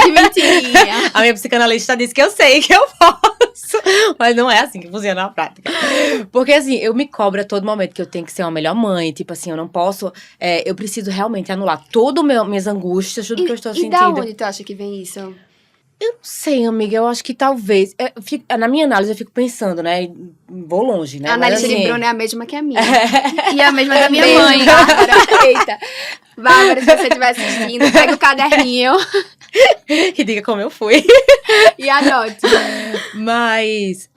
Que mentirinha. A minha psicanalista disse que eu sei que eu posso. Mas não é assim que funciona na prática. Porque, assim, eu me cobro a todo momento que eu tenho que ser uma melhor mãe. Tipo assim, eu não posso... eu preciso realmente anular todas minhas angústias, tudo que eu estou sentindo. E da onde tu acha que vem isso? Eu não sei, amiga. Eu acho que talvez... na minha análise, eu fico pensando, né? Vou longe, né? A análise assim, de Bruno é a mesma que a minha. E a mesma da minha Beijo, mãe. Bárbara. Eita. Bárbara, se você estiver assistindo, pega o caderninho e diga como eu fui. e anote. Mas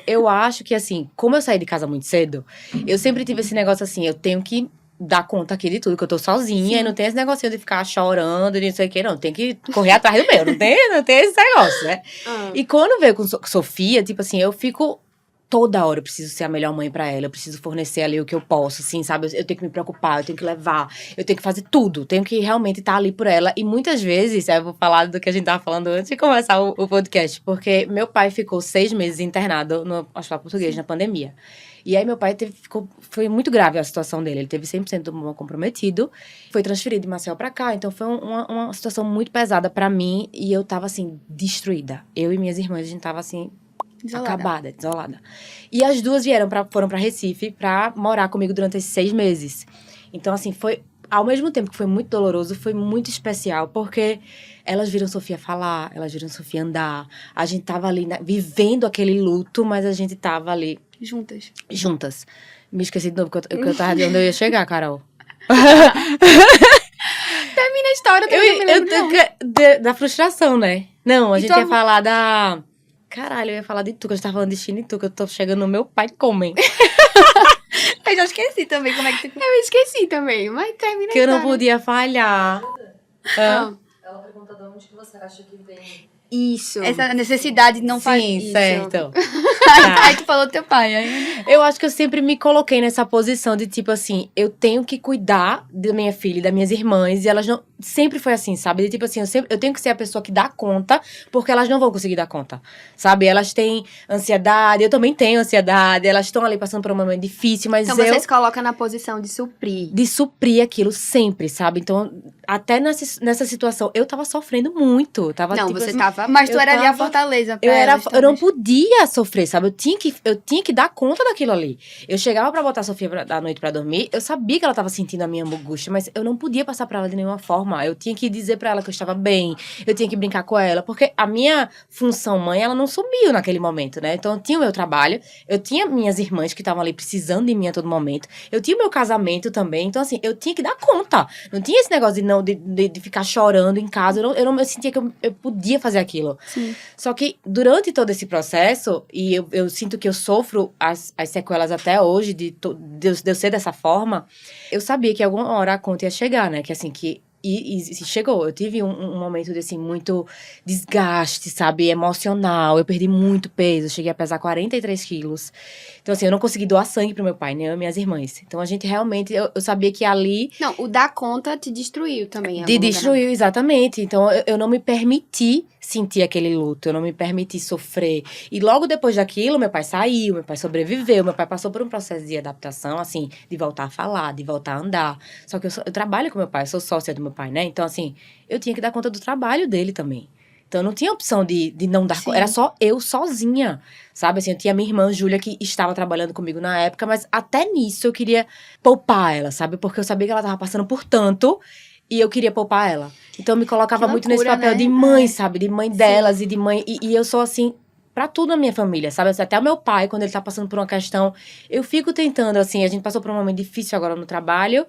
eu acho que, assim, como eu saí de casa muito cedo, eu sempre tive esse negócio assim, eu tenho que dar conta aqui de tudo, que eu tô sozinha, e não tem esse negocinho de ficar chorando, de não sei o que, não. Tem que correr atrás do meu, não tem esse negócio, né? E quando veio com Sofia, tipo assim, eu fico... Toda hora eu preciso ser a melhor mãe pra ela, eu preciso fornecer ali o que eu posso, assim, sabe? Eu tenho que me preocupar, eu tenho que levar, eu tenho que fazer tudo, tenho que realmente estar ali por ela. E muitas vezes, eu vou falar do que a gente tava falando antes de começar o podcast, porque meu pai ficou 6 meses internado no Hospital Português na pandemia. E aí meu pai foi muito grave a situação dele, ele teve 100% do pulmão comprometido, foi transferido de Maceió pra cá, então foi uma situação muito pesada pra mim, e eu tava, assim, destruída. Eu e minhas irmãs, a gente tava, assim... Acabada, desolada. E as duas foram pra Recife pra morar comigo durante esses 6 meses. Então, assim, foi... Ao mesmo tempo que foi muito doloroso, foi muito especial, porque elas viram Sofia falar, elas viram Sofia andar. A gente tava ali, vivendo aquele luto, mas a gente tava ali... Juntas. Me esqueci de novo, que eu tava de onde eu ia chegar, Carol. Termina a história, eu me lembro, da frustração, né? Não, a gente ia falar da... Caralho, eu ia falar de tu, que a gente tava falando de China e tu, que eu tô chegando no meu pai comem. Eu já esqueci também como é que tu... Eu esqueci também, mas termina que eu não podia falhar. Ela pergunta de onde que você acha que vem. Isso. Essa necessidade de não fazer isso. Sim, certo. Aí tu falou do teu pai. Aí... Eu acho que eu sempre me coloquei nessa posição de tipo assim, eu tenho que cuidar da minha filha e das minhas irmãs, e elas não... Sempre foi assim, sabe? De tipo assim, eu tenho que ser a pessoa que dá conta, porque elas não vão conseguir dar conta, sabe? Elas têm ansiedade, eu também tenho ansiedade, elas estão ali passando por um momento difícil, mas então você se coloca na posição de suprir. De suprir aquilo sempre, sabe? Então, até nessa situação, eu tava sofrendo muito. Não, tipo, você assim, tava... Mas tu era ali a fortaleza pra elas, eu não podia sofrer, sabe? Eu tinha que dar conta daquilo ali. Eu chegava pra botar a Sofia da noite pra dormir, eu sabia que ela tava sentindo a minha angústia, mas eu não podia passar pra ela de nenhuma forma. Eu tinha que dizer pra ela que eu estava bem, eu tinha que brincar com ela, porque a minha função mãe, ela não sumiu naquele momento, né? Então, eu tinha o meu trabalho, eu tinha minhas irmãs que estavam ali precisando de mim a todo momento, eu tinha o meu casamento também, então, assim, eu tinha que dar conta. Não tinha esse negócio de ficar chorando em casa, eu sentia que eu podia fazer aquilo. Sim. Só que, durante todo esse processo, e eu sinto que eu sofro as sequelas até hoje, de eu ser dessa forma, eu sabia que alguma hora a conta ia chegar, né? Que, assim, que E chegou, eu tive um momento de, assim, muito desgaste, sabe, emocional. Eu perdi muito peso, cheguei a pesar 43 quilos. Então, assim, eu não consegui doar sangue pro meu pai, nem eu e minhas irmãs. Então, a gente realmente, eu sabia que ali... Não, o dar conta te destruiu também. em De algum lugar. destruir, exatamente. Então, eu não me permiti sentir aquele luto, eu não me permiti sofrer. E logo depois daquilo, meu pai saiu, meu pai sobreviveu, meu pai passou por um processo de adaptação, assim, de voltar a falar, de voltar a andar. Só que eu trabalho com meu pai, eu sou sócia do meu pai, né? Então, assim, eu tinha que dar conta do trabalho dele também. Então, não tinha opção de não dar conta. Era só eu sozinha, sabe? Assim, eu tinha minha irmã, Júlia, que estava trabalhando comigo na época, mas até nisso eu queria poupar ela, sabe? Porque eu sabia que ela estava passando por tanto e eu queria poupar ela. Então, eu me colocava muito nesse papel, né? de mãe, sabe? De mãe delas e de mãe... E eu sou assim... Pra tudo na minha família, sabe? Até o meu pai, quando ele tá passando por uma questão, eu fico tentando, assim, a gente passou por um momento difícil agora no trabalho.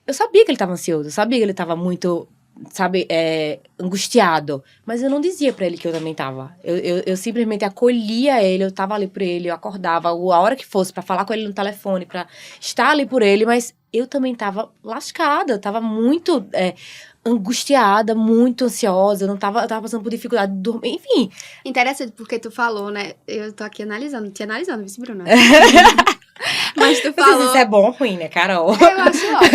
Eu sabia que ele tava ansioso, eu sabia que ele tava muito, sabe, angustiado. Mas eu não dizia pra ele que eu também tava. Eu simplesmente acolhia ele, eu tava ali por ele, eu acordava a hora que fosse pra falar com ele no telefone, pra estar ali por ele, mas eu também tava lascada, eu tava muito angustiada, muito ansiosa, eu tava passando por dificuldade de dormir, enfim. Interessante, porque tu falou, né? Eu tô aqui analisando, te analisando, viu, Bruna? Mas tu Não sei se falou... isso é bom ou ruim, né, Carol? Eu acho ótimo.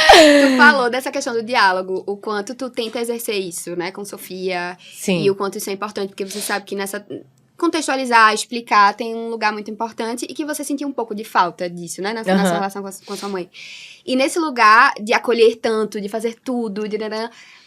Tu falou dessa questão do diálogo, o quanto tu tenta exercer isso, né, com Sofia. Sim. E o quanto isso é importante, porque você sabe que nessa... Contextualizar, explicar, tem um lugar muito importante e que você sentiu um pouco de falta disso, né? Na sua relação com a sua mãe. E nesse lugar de acolher tanto, de fazer tudo,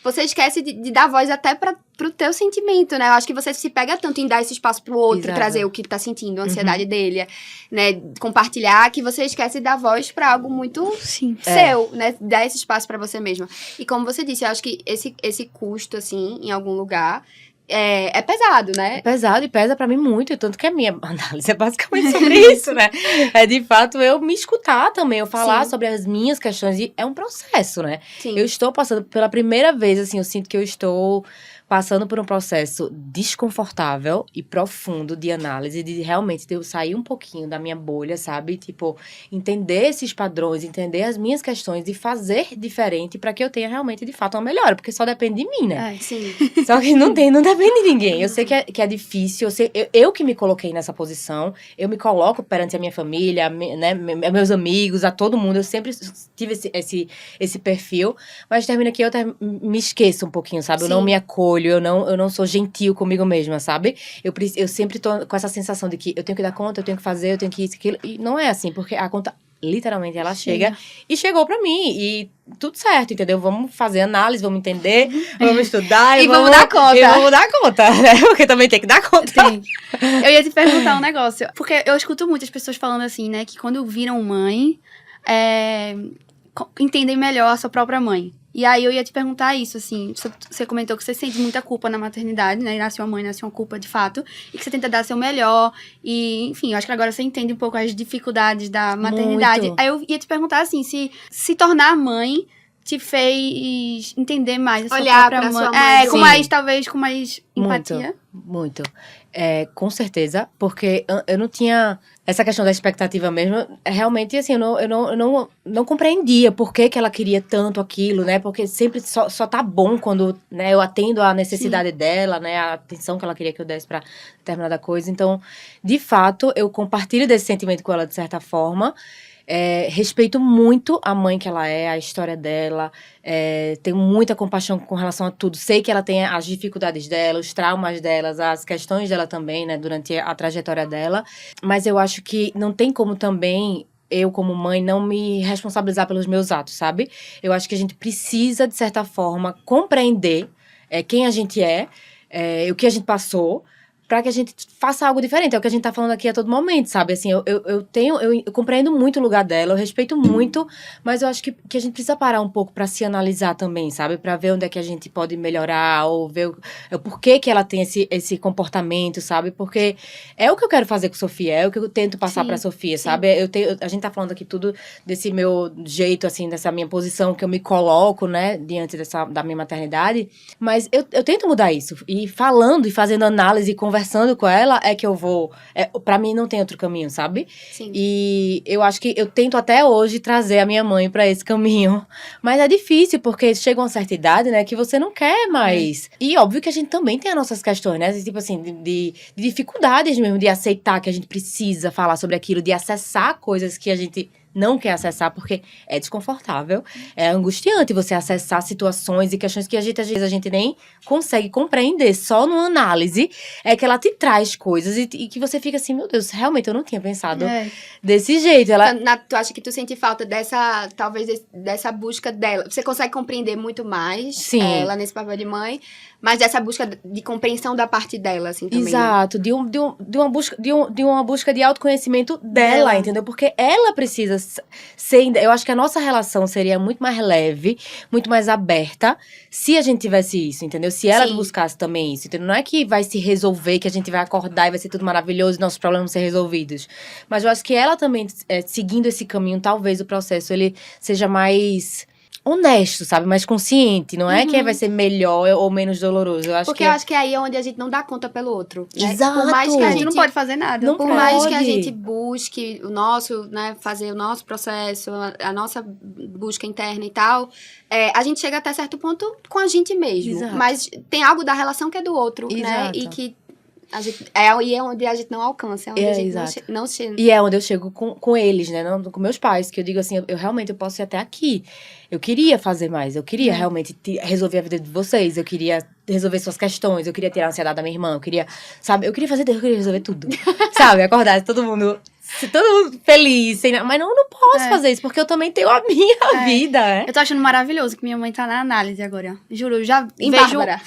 você esquece de dar voz até pro teu sentimento, né? Eu acho que você se pega tanto em dar esse espaço pro outro, Exato. trazer o que tá sentindo, a ansiedade dele, né? Compartilhar, que você esquece de dar voz pra algo muito seu, né? Dar esse espaço pra você mesma. E como você disse, eu acho que esse custo, assim, em algum lugar... É pesado, né? É pesado e pesa pra mim muito, tanto que a minha análise é basicamente sobre isso, né? É de fato eu me escutar também, eu falar sobre as minhas questões, e é um processo, né? Sim. Eu estou passando pela primeira vez, assim, eu sinto que eu estou passando por um processo desconfortável e profundo de análise, de realmente eu sair um pouquinho da minha bolha, sabe? Tipo, entender esses padrões, entender as minhas questões e fazer diferente pra que eu tenha realmente, de fato, uma melhora, porque só depende de mim, né? Sim. Só que não depende de ninguém. Eu sei que é difícil, eu que me coloquei nessa posição, eu me coloco perante a minha família, né, meus amigos, a todo mundo, eu sempre tive esse perfil, mas termina que eu me esqueço um pouquinho, sabe? Eu não me acolho, eu não sou gentil comigo mesma, sabe? Eu sempre tô com essa sensação de que eu tenho que dar conta, eu tenho que fazer, eu tenho que isso, aquilo, e não é assim, porque a conta... Literalmente, ela chega e chegou pra mim. E tudo certo, entendeu? Vamos fazer análise, vamos entender, vamos estudar. E vamos dar conta. E vamos dar conta, né? Porque também tem que dar conta. Sim. Eu ia te perguntar um negócio. Porque eu escuto muitas pessoas falando assim, né? Que quando viram mãe, entendem melhor a sua própria mãe. E aí eu ia te perguntar isso, assim, você comentou que você sente muita culpa na maternidade, né, e na sua mãe nasceu uma culpa de fato, e que você tenta dar seu melhor, e enfim, eu acho que agora você entende um pouco as dificuldades da maternidade. Muito. Aí eu ia te perguntar, assim, se tornar mãe te fez entender mais a sua Olhar própria pra mãe. sua mãe. Com mais, talvez, com mais empatia. Muito. Com certeza, porque eu não tinha essa questão da expectativa mesmo. Realmente, assim, eu não compreendia por que ela queria tanto aquilo, né? Porque sempre só tá bom quando, né, eu atendo a necessidade dela, né? A atenção que ela queria que eu desse pra determinada coisa. Então, de fato, eu compartilho desse sentimento com ela de certa forma. Respeito muito a mãe que ela é, a história dela, tenho muita compaixão com relação a tudo, sei que ela tem as dificuldades dela, os traumas delas, as questões dela também, né, durante a trajetória dela, mas eu acho que não tem como também eu como mãe não me responsabilizar pelos meus atos, sabe? Eu acho que a gente precisa, de certa forma, compreender quem a gente o que a gente passou, pra que a gente faça algo diferente. É o que a gente tá falando aqui a todo momento, sabe? Assim, eu compreendo muito o lugar dela, eu respeito muito, mas eu acho que a gente precisa parar um pouco pra se analisar também, sabe? Pra ver onde é que a gente pode melhorar, ou ver o porquê que ela tem esse comportamento, sabe? Porque é o que eu quero fazer com Sofia, é o que eu tento passar pra Sofia, sabe? A gente tá falando aqui tudo desse meu jeito, assim, dessa minha posição que eu me coloco, né? Diante da minha maternidade, mas eu tento mudar isso. E falando, e fazendo análise, conversando conversando com ela, é que eu vou... Pra mim, não tem outro caminho, sabe? Sim. E eu acho que eu tento até hoje trazer a minha mãe pra esse caminho. Mas é difícil, porque chega uma certa idade, né, que você não quer mais. E óbvio que a gente também tem as nossas questões, né? Tipo assim, de dificuldades mesmo, de aceitar que a gente precisa falar sobre aquilo, de acessar coisas que a gente não quer acessar, porque é desconfortável. É angustiante você acessar situações e questões que às vezes a gente nem consegue compreender. Só numa análise é que ela te traz coisas e que você fica assim, meu Deus, realmente eu não tinha pensado desse jeito. Tu acha que tu sente falta dessa, talvez, dessa busca dela? Você consegue compreender muito mais ela nesse papel de mãe, mas dessa busca de compreensão da parte dela, assim, também. Exato, né? de uma busca de autoconhecimento dela, entendeu? Porque ela precisa ser... Eu acho que a nossa relação seria muito mais leve, muito mais aberta, se a gente tivesse isso, entendeu? Se ela buscasse também isso, entendeu? Não é que vai se resolver, que a gente vai acordar e vai ser tudo maravilhoso e nossos problemas vão ser resolvidos. Mas eu acho que ela também, seguindo esse caminho, talvez o processo ele seja mais... honesto, sabe? Mais consciente. Não é que vai ser melhor ou menos doloroso. Porque eu acho que aí é onde a gente não dá conta pelo outro. Né? Exato. Por mais que a gente não pode fazer nada. Por mais que a gente busque o nosso, né? Fazer o nosso processo, a nossa busca interna e tal, a gente chega até certo ponto com a gente mesmo. Exato. Mas tem algo da relação que é do outro, né? Exato. E que é onde a gente não alcança, é onde a gente não chega. E é onde eu chego com eles, né? Não, com meus pais, que eu digo assim, eu realmente posso ir até aqui. Eu queria fazer mais, eu queria realmente resolver a vida de vocês, eu queria resolver suas questões, eu queria tirar a ansiedade da minha irmã, eu queria resolver tudo. Sabe? Acordar todo mundo feliz, mas não posso fazer isso, porque eu também tenho a minha vida, né? Eu tô achando maravilhoso que minha mãe tá na análise agora. Juro, eu já em vejo... Bárbara.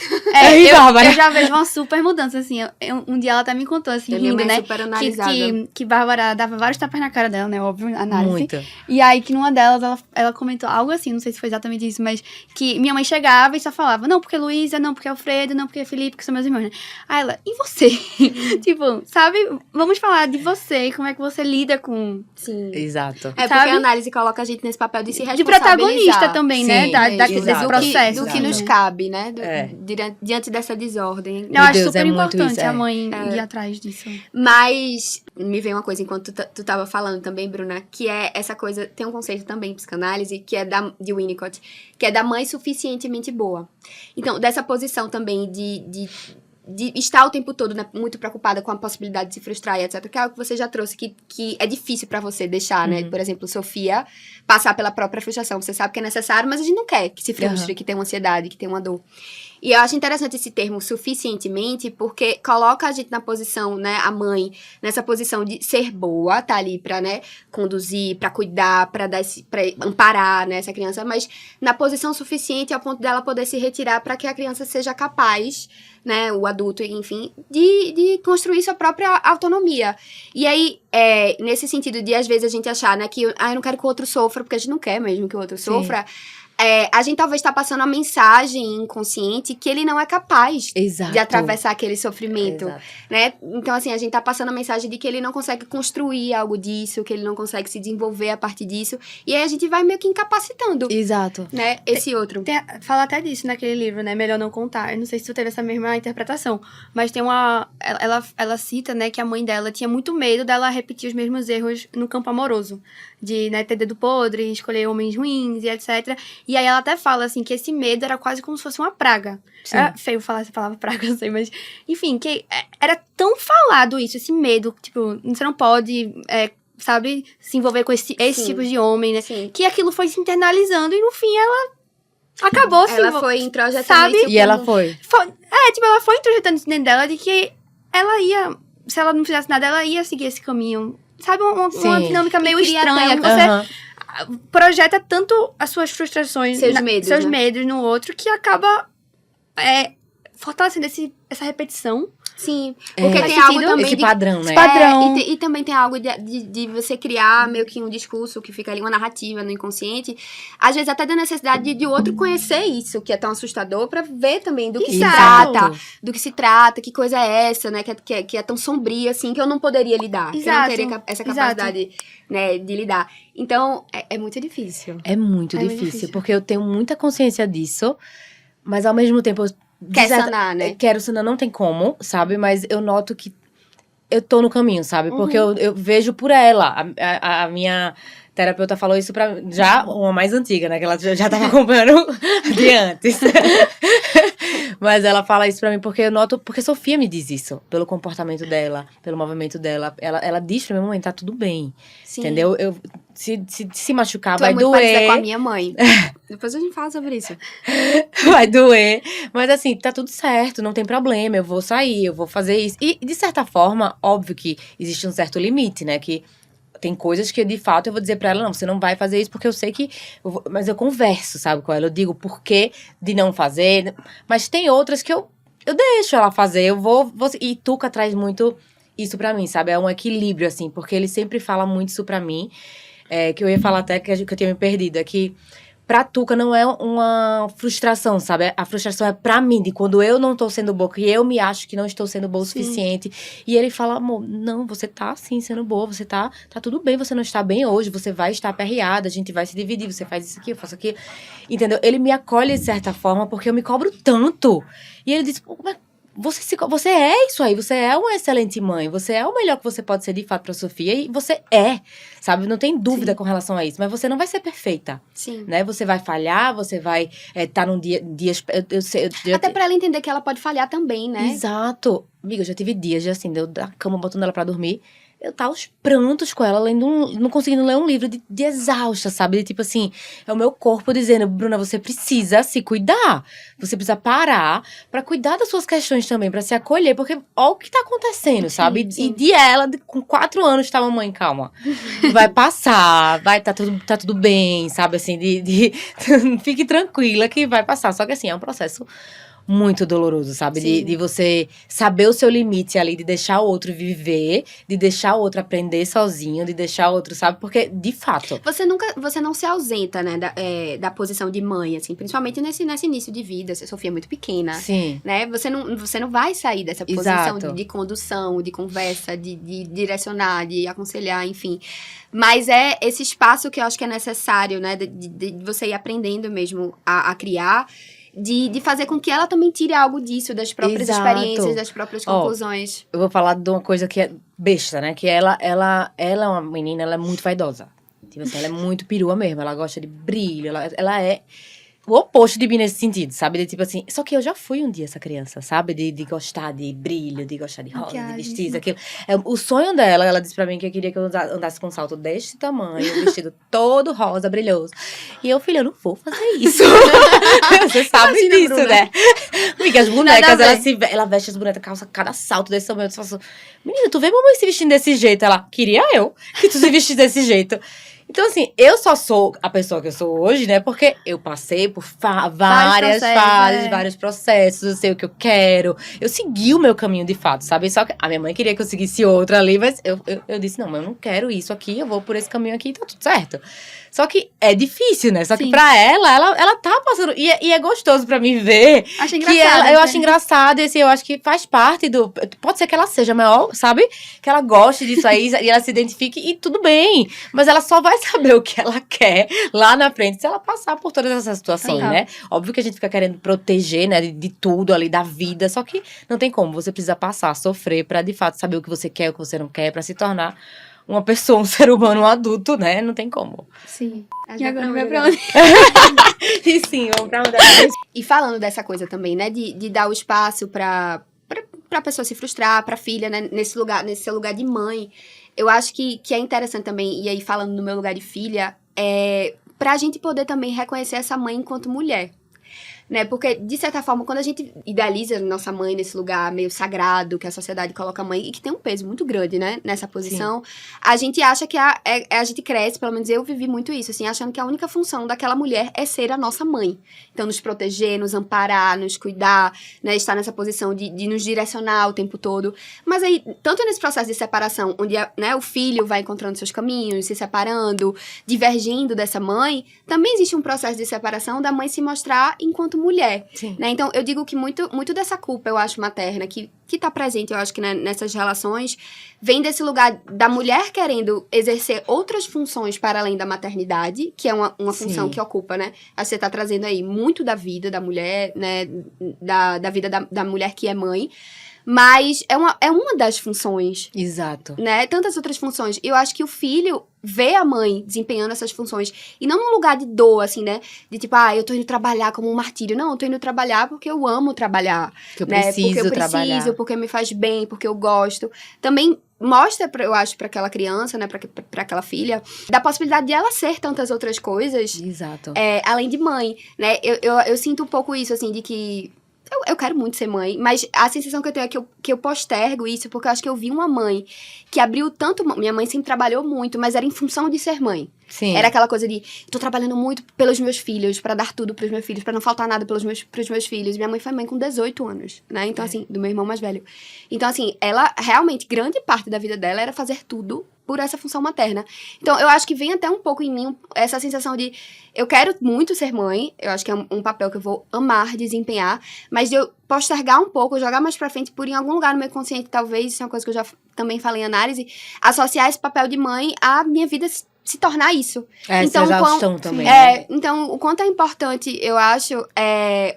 Eu já vejo uma super mudança, assim. Um dia ela até me contou, assim, rindo, né? Super analisada. Que Bárbara dava vários tapas na cara dela, né? Óbvio, análise. Muito. E aí, que numa delas, ela comentou algo assim, não sei se foi exatamente isso, mas que minha mãe chegava e só falava, não, porque Luísa, não, porque Alfredo, não, porque Felipe, que são meus irmãos, né? Aí ela, e você? Tipo, sabe? Vamos falar de você, como é que você lida com... Sim. Exato. Porque a análise coloca a gente nesse papel de se responsabilizar. De protagonista também, né? Desse processo. Do que nos cabe, né? Diante dessa desordem. Eu acho super importante a mãe ir atrás disso. Mas me veio uma coisa enquanto tu tava falando também, Bruna, que é essa coisa, tem um conceito também em psicanálise, que é de Winnicott, que é da mãe suficientemente boa. Então, dessa posição também de estar o tempo todo, né, muito preocupada com a possibilidade de se frustrar e etc. Que é algo que você já trouxe, que é difícil pra você deixar, né? Por exemplo, Sofia passar pela própria frustração. Você sabe que é necessário, mas a gente não quer que se frustre, que tenha uma ansiedade, que tenha uma dor. E eu acho interessante esse termo suficientemente, porque coloca a gente na posição, né, a mãe, nessa posição de ser boa, tá ali pra, né, conduzir, pra cuidar, pra amparar, né, essa criança, mas na posição suficiente ao ponto dela poder se retirar pra que a criança seja capaz, né, o adulto, enfim, de construir sua própria autonomia. E aí, nesse sentido de, às vezes, a gente achar, né, que eu não quero que o outro sofra, porque a gente não quer mesmo que o outro sofra, a gente talvez tá passando a mensagem inconsciente que ele não é capaz de atravessar aquele sofrimento, né? Então, assim, a gente tá passando a mensagem de que ele não consegue construir algo disso, que ele não consegue se desenvolver a partir disso. E aí a gente vai meio que incapacitando. Exato. Né? Esse outro. Fala até disso naquele livro, né? Melhor Não Contar. Eu não sei se tu teve essa mesma interpretação, mas tem uma... Ela cita, né, que a mãe dela tinha muito medo dela repetir os mesmos erros no campo amoroso. De, né, ter dedo podre, escolher homens ruins e etc. E aí ela até fala, assim, que esse medo era quase como se fosse uma praga. Era feio falar essa palavra praga, eu sei, mas... Enfim, que era tão falado isso, esse medo, tipo, você não pode, sabe, se envolver com esse tipo de homem, né? Sim. Que aquilo foi se internalizando e no fim ela acabou, assim... Ela foi introjetando, sabe? isso. E ela foi. Ela foi introjetando isso dentro dela de que ela ia... Se ela não fizesse nada, ela ia seguir esse caminho. Sabe, uma dinâmica meio estranha. Que você projeta tanto as suas frustrações, seus medos no outro, que acaba fortalecendo essa repetição. Sim, porque tem algo também esse padrão, né? Esse padrão. E também tem algo de você criar meio que um discurso que fica ali, uma narrativa no inconsciente. Às vezes até da necessidade de outro conhecer isso, que é tão assustador, pra ver também do que se trata. Do que se trata, que coisa é essa, né? Que é tão sombria, assim, que eu não poderia lidar. Que eu não teria essa capacidade, né, de lidar. Então, é muito difícil. É muito difícil, porque eu tenho muita consciência disso, mas ao mesmo tempo Quer sanar, né? Quero sanar, não tem como, sabe? Mas eu noto que eu tô no caminho, sabe? Porque eu vejo por ela. A minha terapeuta falou isso pra mim, já uma mais antiga, né? Que ela já tava acompanhando de antes. Mas ela fala isso pra mim porque eu noto... Porque Sofia me diz isso. Pelo comportamento dela, pelo movimento dela. Ela diz pra mim, mamãe, tá tudo bem. Sim. Entendeu? Se machucar, Tu vai é muito doer. parecida com a minha mãe. Depois a gente fala sobre isso. Vai doer. Mas assim, tá tudo certo, não tem problema. Eu vou sair, eu vou fazer isso. E, de certa forma, óbvio que existe um certo limite, né? Que tem coisas que, de fato, eu vou dizer pra ela, não, você não vai fazer isso porque eu sei que... Mas eu converso, sabe, com ela. Eu digo por que de não fazer. Mas tem outras que eu deixo ela fazer. Eu vou... E Tuca traz muito isso pra mim, sabe? É um equilíbrio, assim. Porque ele sempre fala muito isso pra mim. Que eu ia falar até que eu tinha me perdido. É que pra Tuca não é uma frustração, sabe? A frustração é pra mim, de quando eu não tô sendo boa, que eu me acho que não estou sendo boa o suficiente. E ele fala, amor, não, você tá sim sendo boa, você tá tudo bem, você não está bem hoje, você vai estar aperreada, a gente vai se dividir, você faz isso aqui, eu faço aquilo. Entendeu? Ele me acolhe de certa forma, porque eu me cobro tanto. E ele diz, mas você é isso aí, você é uma excelente mãe, você é o melhor que você pode ser de fato pra Sofia, e você sabe? Não tem dúvida com relação a isso, mas você não vai ser perfeita. Sim. Né? Você vai falhar, você vai estar num dias... Até pra ela entender que ela pode falhar também, né? Exato. Amiga, eu já tive dias de, assim, eu da cama botando ela pra dormir, eu tava aos prantos com ela, não conseguindo ler um livro de exausta, sabe? De tipo assim, é o meu corpo dizendo, Bruna, você precisa se cuidar. Você precisa parar pra cuidar das suas questões também, pra se acolher, porque olha o que tá acontecendo, sabe? Sim. E de ela, com 4 anos, tá, mamãe, calma. Vai passar, tá tudo bem, sabe? Assim, fique tranquila que vai passar. Só que assim, é um processo muito doloroso, sabe? De você saber o seu limite ali, de deixar o outro viver, de deixar o outro aprender sozinho, de deixar o outro, sabe? Porque, de fato... Você não se ausenta, né, da posição de mãe, assim, principalmente nesse início de vida. A Sofia é muito pequena. Sim. Né? Você não vai sair dessa posição Exato. de condução, de conversa, de direcionar, de aconselhar, enfim. Mas é esse espaço que eu acho que é necessário, né, de você ir aprendendo mesmo a criar, de fazer com que ela também tire algo disso, das próprias Exato. experiências, das próprias conclusões. Eu vou falar de uma coisa que é besta, né? Que ela é uma menina, ela é muito vaidosa. Tipo assim, ela é muito perua mesmo, ela gosta de brilho, ela é o oposto de mim nesse sentido, sabe? De tipo assim, só que eu já fui um dia essa criança, sabe? De gostar de brilho, de gostar de rosa, de vestir isso, aquilo. O sonho dela, ela disse pra mim que queria que eu andasse com um salto deste tamanho, um vestido todo rosa, brilhoso. E eu, filha, eu não vou fazer isso. Você sabe Imagina, disso, Bruna. né? Amiga, as bonecas, Nada a ver. ela veste as bonecas, calça cada salto desse tamanho. Eu faço, menina, tu vê mamãe se vestindo desse jeito? Ela, queria eu que tu se vestisse desse jeito. Então, assim, eu só sou a pessoa que eu sou hoje, né? Porque eu passei por várias fases, vários processos, eu sei o que eu quero. Eu segui o meu caminho de fato, sabe? Só que a minha mãe queria que eu seguisse outro ali, mas eu disse, não, eu não quero isso aqui, eu vou por esse caminho aqui e tá tudo certo. Só que é difícil, né? Só que pra ela tá passando... E é gostoso pra mim ver... Acho Que engraçado. eu acho engraçado, assim, eu acho que faz parte do... Pode ser que ela seja maior, sabe? Que ela goste disso aí e ela se identifique e tudo bem. Mas ela só vai saber o que ela quer lá na frente se ela passar por todas essas situações, né? Óbvio que a gente fica querendo proteger, né? De tudo ali, da vida. Só que não tem como. Você precisa passar, sofrer pra, de fato, saber o que você quer, o que você não quer, pra se tornar uma pessoa, um ser humano, um adulto, né? Não tem como. Sim. E agora vai pra onde? E sim, vamos pra onde? E falando dessa coisa também, né? De dar o espaço pra pessoa se frustrar, pra filha, né? Nesse seu lugar de mãe. Eu acho que é interessante também, e aí falando no meu lugar de filha, pra gente poder também reconhecer essa mãe enquanto mulher. Né? Porque, de certa forma, quando a gente idealiza nossa mãe nesse lugar meio sagrado, que a sociedade coloca a mãe, e que tem um peso muito grande, né? Nessa posição, a gente acha que a gente cresce, pelo menos eu vivi muito isso, assim, achando que a única função daquela mulher é ser a nossa mãe. Então, nos proteger, nos amparar, nos cuidar, né? Estar nessa posição de nos direcionar o tempo todo. Mas aí, tanto nesse processo de separação, onde né, o filho vai encontrando seus caminhos, se separando, divergindo dessa mãe, também existe um processo de separação da mãe se mostrar enquanto mulher, Sim. né? Então, eu digo que muito dessa culpa, eu acho, materna, que tá presente, eu acho que nessas relações, vem desse lugar da mulher querendo exercer outras funções para além da maternidade, que é uma função Sim. que ocupa, né? Você tá trazendo aí muito da vida da mulher, né? Da vida da mulher que é mãe. Mas é uma das funções, Exato. né? Tantas outras funções. Eu acho que o filho vê a mãe desempenhando essas funções. E não num lugar de dor, assim, né? De tipo, eu tô indo trabalhar como um martírio. Não, eu tô indo trabalhar porque eu amo trabalhar. Que eu né? preciso Porque eu preciso, trabalhar. porque me faz bem, porque eu gosto. Também mostra, eu acho, pra aquela criança, né? Pra aquela filha, da possibilidade de ela ser tantas outras coisas, Exato. além de mãe, né? Eu sinto um pouco isso, assim, de que eu quero muito ser mãe, mas a sensação que eu tenho é que eu postergo isso, porque eu acho que eu vi uma mãe que abriu tanto... Minha mãe sempre trabalhou muito, mas era em função de ser mãe. Sim. Era aquela coisa de, tô trabalhando muito pelos meus filhos, pra dar tudo pros meus filhos, pra não faltar nada pros meus filhos. Minha mãe foi mãe com 18 anos, né? Então, assim, do meu irmão mais velho. Então, assim, ela realmente, grande parte da vida dela era fazer tudo por essa função materna. Então, eu acho que vem até um pouco em mim essa sensação de, eu quero muito ser mãe, eu acho que é um papel que eu vou amar desempenhar, mas de eu postergar um pouco, jogar mais pra frente, por em algum lugar no meu consciente, talvez, isso é uma coisa que eu já também falei em análise, associar esse papel de mãe à minha vida se tornar isso. Essa exaustão também, Então, o quanto é importante, eu acho,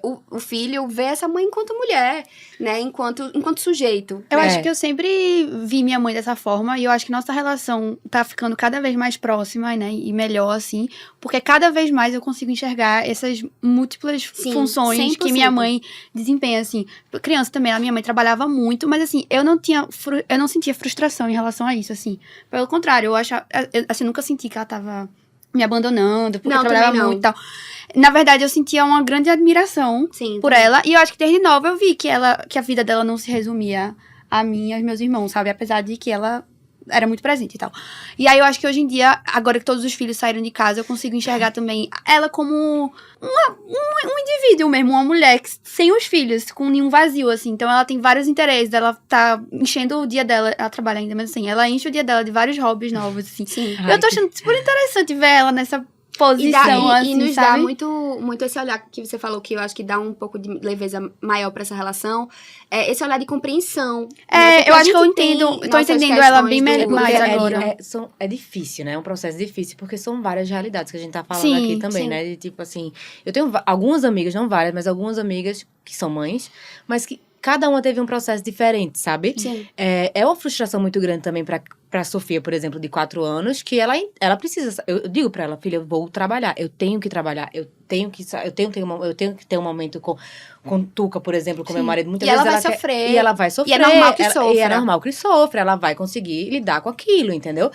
o filho ver essa mãe enquanto mulher, né? Enquanto sujeito. Eu acho que eu sempre vi minha mãe dessa forma, e eu acho que nossa relação tá ficando cada vez mais próxima, né? E melhor, assim, porque cada vez mais eu consigo enxergar essas múltiplas funções 100%. que minha mãe desempenha, assim. Criança também, a minha mãe trabalhava muito, mas assim, eu não sentia frustração em relação a isso, assim. Pelo contrário, eu nunca senti que ela tava me abandonando, porque eu trabalhava muito e tal. Na verdade, eu sentia uma grande admiração por ela. E eu acho que desde nova eu vi que a vida dela não se resumia a mim e aos meus irmãos, sabe? Apesar de que ela era muito presente e tal. E aí eu acho que hoje em dia, agora que todos os filhos saíram de casa, eu consigo enxergar também ela como um indivíduo mesmo, uma mulher sem os filhos, com nenhum vazio, assim. Então ela tem vários interesses, ela tá enchendo o dia dela, ela trabalha ainda, mas assim, ela enche o dia dela de vários hobbies novos, assim. Sim. Eu tô achando super interessante ver ela nessa posição, assim, e nos sabe? dá muito esse olhar que você falou, que eu acho que dá um pouco de leveza maior pra essa relação, esse olhar de compreensão. Né? Eu acho que eu tô entendendo ela bem mais agora. É difícil, né? É um processo difícil, porque são várias realidades que a gente tá falando aqui também, né? De tipo assim, eu tenho algumas amigas, não várias, mas algumas amigas que são mães, mas que cada uma teve um processo diferente, sabe? Sim. É uma frustração muito grande também pra Sofia, por exemplo, de 4 anos, que ela precisa... Eu digo pra ela, filha, eu vou trabalhar, eu tenho que trabalhar, eu tenho que ter um momento com Tuca, por exemplo, com meu marido. Muitas vezes ela vai sofrer. E ela vai sofrer. E é normal que sofra. E é normal que sofra. Ela vai conseguir lidar com aquilo, entendeu?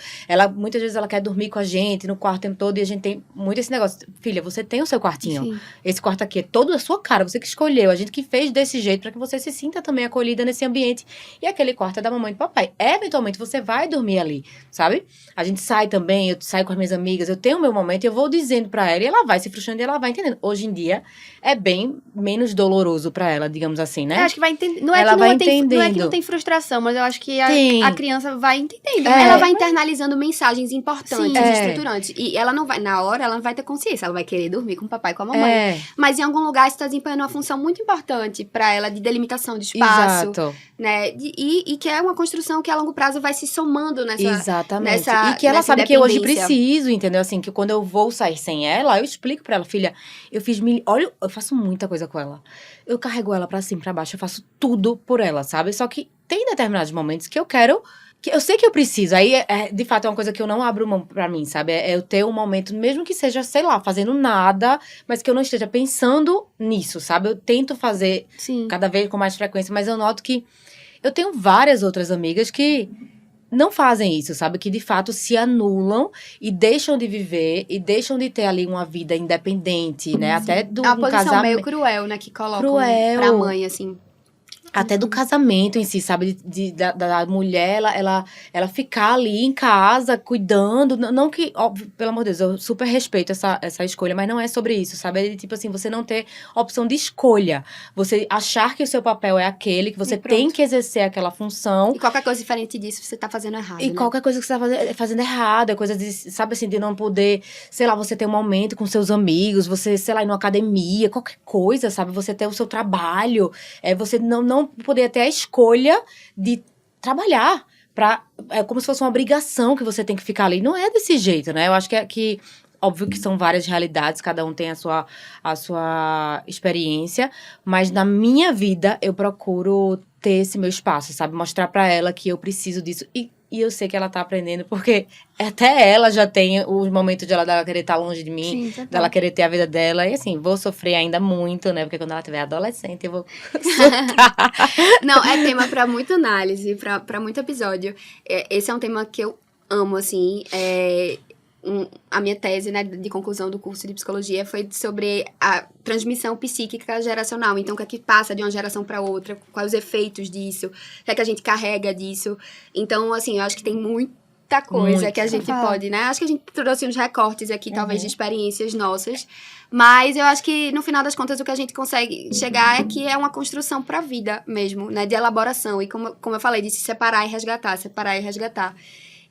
Muitas vezes ela quer dormir com a gente no quarto o tempo todo, e a gente tem muito esse negócio. Filha, você tem o seu quartinho. Sim. Esse quarto aqui é todo a sua cara, você que escolheu. A gente que fez desse jeito pra que você se sinta também acolhida nesse ambiente. E aquele quarto é da mamãe e do papai. Eventualmente, você vai dormir ali, sabe? A gente sai também, eu saio com as minhas amigas, eu tenho o meu momento, e eu vou dizendo pra ela, e ela vai se frustrando, e ela vai entendendo. Hoje em dia, é bem menos doloroso pra ela, digamos assim, né? Eu acho que vai entender. Não Ela vai não é que entendendo. não tem frustração, mas eu acho que Tem. a criança vai entendendo. Ela vai internalizando mensagens importantes Sim. e estruturantes. E ela não vai, na hora, ela não vai ter consciência. Ela vai querer dormir com o papai e com a mamãe. Mas em algum lugar está desempenhando uma função muito importante pra ela de delimitação de espaço. Exato. Né? E que é uma construção que a longo prazo vai se somando nessa... Exatamente. E que ela sabe que eu hoje preciso, entendeu? Assim, que quando eu vou sair sem ela, eu explico pra ela, filha, olha, eu faço muita coisa com ela. Eu carrego ela pra cima, pra baixo, eu faço tudo por ela, sabe? Só que tem determinados momentos que eu quero, que eu sei que eu preciso. Aí, de fato, é uma coisa que eu não abro mão pra mim, sabe? É eu ter um momento, mesmo que seja, sei lá, fazendo nada, mas que eu não esteja pensando nisso, sabe? Eu tento fazer cada vez com mais frequência, mas eu noto que eu tenho várias outras amigas que não fazem isso, sabe? Que, de fato, se anulam e deixam de viver e deixam de ter ali uma vida independente, né? Até do casamento. É uma posição casamento. meio cruel, né? Que colocam pra mãe, assim. Até do casamento em si, sabe? Da mulher, ela ficar ali em casa, cuidando. Não que, óbvio, pelo amor de Deus, eu super respeito essa escolha, mas não é sobre isso, sabe? É tipo assim, você não ter opção de escolha. Você achar que o seu papel é aquele, que você tem que exercer aquela função. E qualquer coisa diferente disso, você tá fazendo errado, E né? qualquer coisa que você tá fazendo errado, é coisa de, sabe assim, de não poder, sei lá, você ter um momento com seus amigos, você, sei lá, ir numa academia, qualquer coisa, sabe? Você ter o seu trabalho, você não poder ter a escolha de trabalhar. É como se fosse uma obrigação que você tem que ficar ali. Não é desse jeito, né? Eu acho que óbvio que são várias realidades, cada um tem a sua experiência, mas na minha vida eu procuro ter esse meu espaço, sabe? Mostrar pra ela que eu preciso disso. E eu sei que ela tá aprendendo, porque até ela já tem os momentos dela querer estar longe de mim, dela querer ter a vida dela. E assim, vou sofrer ainda muito, né? Porque quando ela tiver adolescente, eu vou surtar. Não, é tema pra muita análise, pra muito episódio. Esse é um tema que eu amo, assim. A minha tese, né, de conclusão do curso de psicologia foi sobre a transmissão psíquica geracional. Então, o que é que passa de uma geração para outra, quais os efeitos disso, o que é que a gente carrega disso. Então, assim, eu acho que tem muita coisa que a gente pode, né? Acho que a gente trouxe uns recortes aqui, talvez, de experiências nossas. Mas eu acho que, no final das contas, o que a gente consegue chegar é que é uma construção para a vida mesmo, né? De elaboração. E como eu falei, de se separar e resgatar.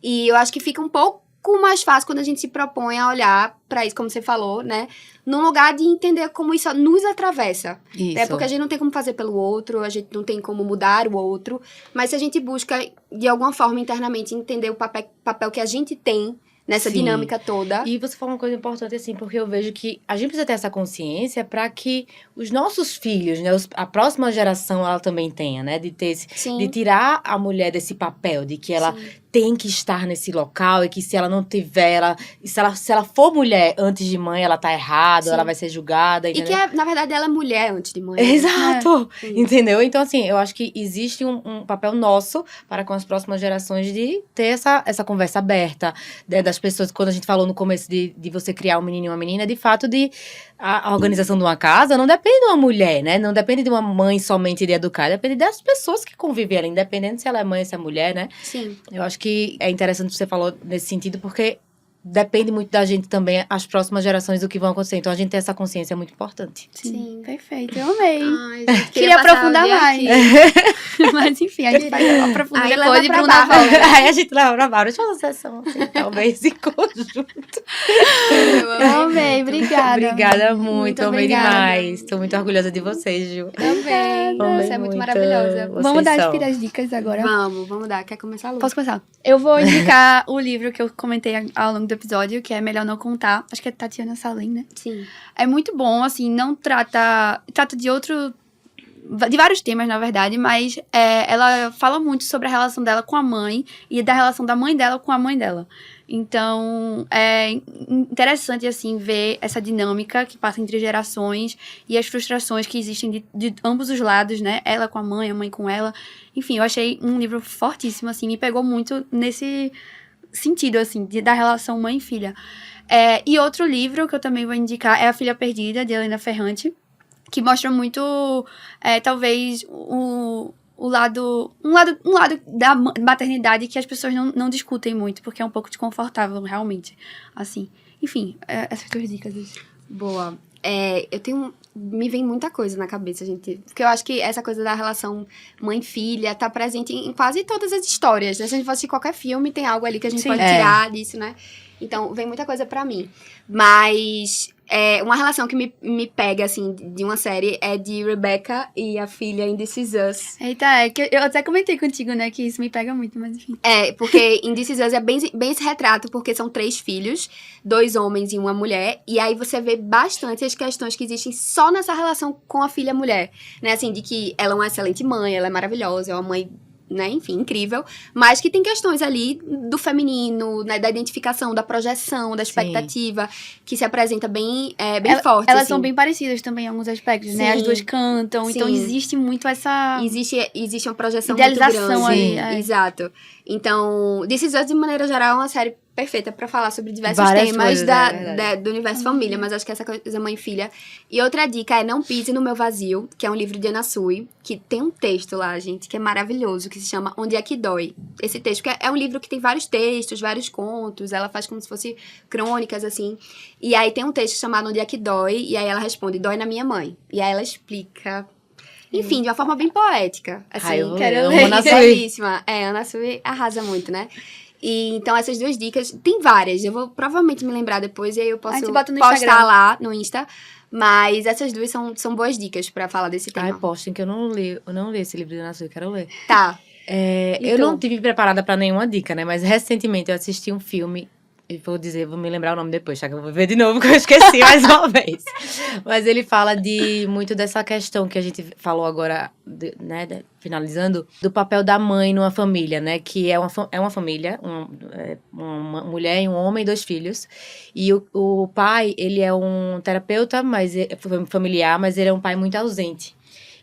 E eu acho que fica um pouco mais fácil quando a gente se propõe a olhar pra isso, como você falou, né? Num lugar de entender como isso nos atravessa. Isso. É porque a gente não tem como fazer pelo outro, a gente não tem como mudar o outro, mas se a gente busca, de alguma forma, internamente, entender o papel que a gente tem nessa dinâmica toda. E você falou uma coisa importante, assim, porque eu vejo que a gente precisa ter essa consciência para que os nossos filhos, né, a próxima geração, ela também tenha, né? De tirar a mulher desse papel, de que ela tem que estar nesse local e que se ela não tiver, se ela for mulher antes de mãe, ela tá errada, ela vai ser julgada. Entendeu? E que, na verdade, ela é mulher antes de mãe. Exato! Né? Entendeu? Então, assim, eu acho que existe um papel nosso para com as próximas gerações de ter essa conversa aberta, das pessoas, quando a gente falou no começo de você criar um menino e uma menina, de fato, a organização de uma casa não depende de uma mulher, né? Não depende de uma mãe somente de educar, depende das pessoas que convivem ali, independente se ela é mãe ou se é mulher, né? Sim. Eu acho que é interessante o que você falou nesse sentido, porque depende muito da gente também, as próximas gerações, do que vão acontecer. Então, a gente ter essa consciência é muito importante. Sim. Perfeito. Eu amei. Ai, queria aprofundar mais. Mas, enfim, a gente vai aprofundar aí depois de Bruna volta. Aí a gente leva pra várias sessão, assim, talvez em conjunto. Eu amei, obrigada. Obrigada muito, amei obrigada. demais. Tô muito orgulhosa de vocês, Ju. Também. Você é muito maravilhosa. Vamos dar as piras dicas agora? Vamos dar. Quer começar, Lu? Posso começar? Eu vou indicar o livro que eu comentei ao longo do episódio, que é Melhor Não Contar. Acho que é Tatiana Salim, né? Sim. É muito bom, assim, não trata de vários temas, na verdade, mas ela fala muito sobre a relação dela com a mãe e da relação da mãe dela com a mãe dela. Então, é interessante, assim, ver essa dinâmica que passa entre gerações e as frustrações que existem de ambos os lados, né? Ela com a mãe com ela. Enfim, eu achei um livro fortíssimo, assim, me pegou muito nesse sentido, assim, da relação mãe e filha. E outro livro que eu também vou indicar é A Filha Perdida, de Helena Ferrante, que mostra muito, talvez, um lado da maternidade que as pessoas não discutem muito, porque é um pouco desconfortável, realmente, assim. Enfim, essas duas dicas. Boa. Me vem muita coisa na cabeça, gente. Porque eu acho que essa coisa da relação mãe-filha tá presente em quase todas as histórias, né? Se a gente for assistir qualquer filme, tem algo ali que a gente pode tirar disso, né? Então, vem muita coisa pra mim. Mas uma relação que me pega, assim, de uma série é de Rebecca e a filha em This Is Us. Eita, que eu até comentei contigo, né, que isso me pega muito, mas enfim. Porque em This Is Us é bem esse retrato, porque são 3 filhos, 2 homens e uma mulher, e aí você vê bastante as questões que existem só nessa relação com a filha mulher, né, assim, de que ela é uma excelente mãe, ela é maravilhosa, é uma mãe, né, enfim, incrível, mas que tem questões ali do feminino, né, da identificação, da projeção, da expectativa, que se apresenta bem forte. Elas assim. são bem parecidas também em alguns aspectos, né? As duas cantam, então existe muito essa... Existe uma projeção idealização muito grande. ali. Exato. Então, This Is Us, de maneira geral, é uma série perfeita pra falar sobre diversos Várias temas coisas, é verdade. do universo família, mas acho que essa coisa mãe e filha. E outra dica é Não Pise no Meu Vazio, que é um livro de Ana Sui, que tem um texto lá, gente, que é maravilhoso, que se chama Onde é que Dói. Esse texto, que é um livro que tem vários textos, vários contos, ela faz como se fosse crônicas, assim. E aí tem um texto chamado Onde é que Dói, e aí ela responde, dói na minha mãe. E aí ela explica... Enfim, de uma forma bem poética. Assim, Ai, eu quero amo ler. Ana Sui. Belíssima. Ana Sui arrasa muito, né? E então, essas 2 dicas, tem várias. Eu vou provavelmente me lembrar depois e aí eu A posso gente bota no postar Instagram. lá no Insta. Mas essas 2 são boas dicas pra falar desse tema. Ai, postem que eu não li esse livro de Ana Sui, eu quero ler. Tá. É, E eu tu? não tive preparada pra nenhuma dica, né? Mas recentemente eu assisti um filme, e vou me lembrar o nome depois, tá? Que eu vou ver de novo, que eu esqueci mais uma vez. Mas ele fala muito dessa questão que a gente falou agora, finalizando, do papel da mãe numa família, né? Que é uma família, uma mulher e um homem e 2 filhos. E o pai, ele é um terapeuta, familiar, mas ele é um pai muito ausente.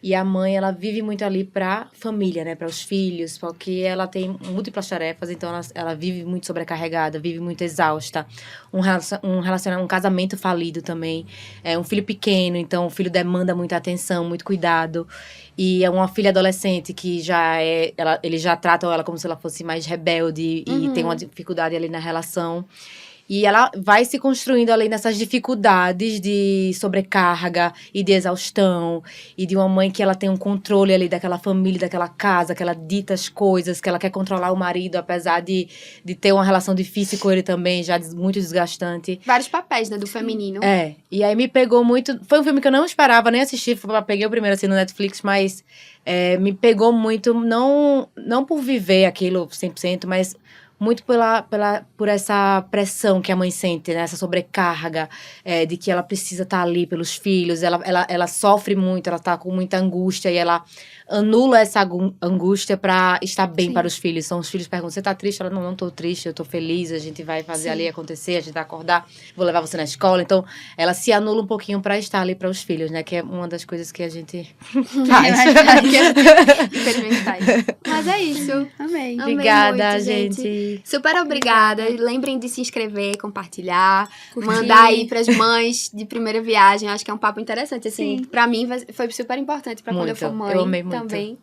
E a mãe, ela vive muito ali pra família, né? Para os filhos, porque ela tem múltiplas tarefas, então ela vive muito sobrecarregada, vive muito exausta. Um casamento falido também. É um filho pequeno, então o filho demanda muita atenção, muito cuidado. E é uma filha adolescente que eles já tratam ela como se ela fosse mais rebelde e tem uma dificuldade ali na relação. E ela vai se construindo ali nessas dificuldades de sobrecarga e de exaustão. E de uma mãe que ela tem um controle ali daquela família, daquela casa, que ela dita as coisas, que ela quer controlar o marido, apesar de ter uma relação difícil com ele também, já muito desgastante. Vários papéis, né, do feminino. É, e aí me pegou muito... Foi um filme que eu não esperava nem assistir, peguei o primeiro assim no Netflix, mas me pegou muito, não por viver aquilo 100%, mas... muito por essa pressão que a mãe sente, né? Essa sobrecarga de que ela precisa estar ali pelos filhos. Ela sofre muito, ela tá com muita angústia e ela anula essa angústia pra estar bem para os filhos. Então, os filhos perguntam, você tá triste? Ela, não tô triste, eu tô feliz, a gente vai fazer ali acontecer, a gente vai acordar, vou levar você na escola. Então, ela se anula um pouquinho pra estar ali para os filhos, né? Que é uma das coisas que a gente faz. Infelizmente faz. Mas é isso. Amei. Amei Obrigada, muito, gente. Super obrigada. Lembrem de se inscrever, compartilhar, Curtir. mandar aí pras mães de primeira viagem. Acho que é um papo interessante, assim. Sim. Pra mim, foi super importante pra quando eu for Muito. mãe Eu amei muito. também.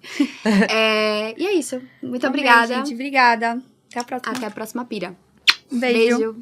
E é isso. Muito Amei, obrigada. gente. Obrigada. Até a próxima. Até a próxima pira. Beijo. Beijo.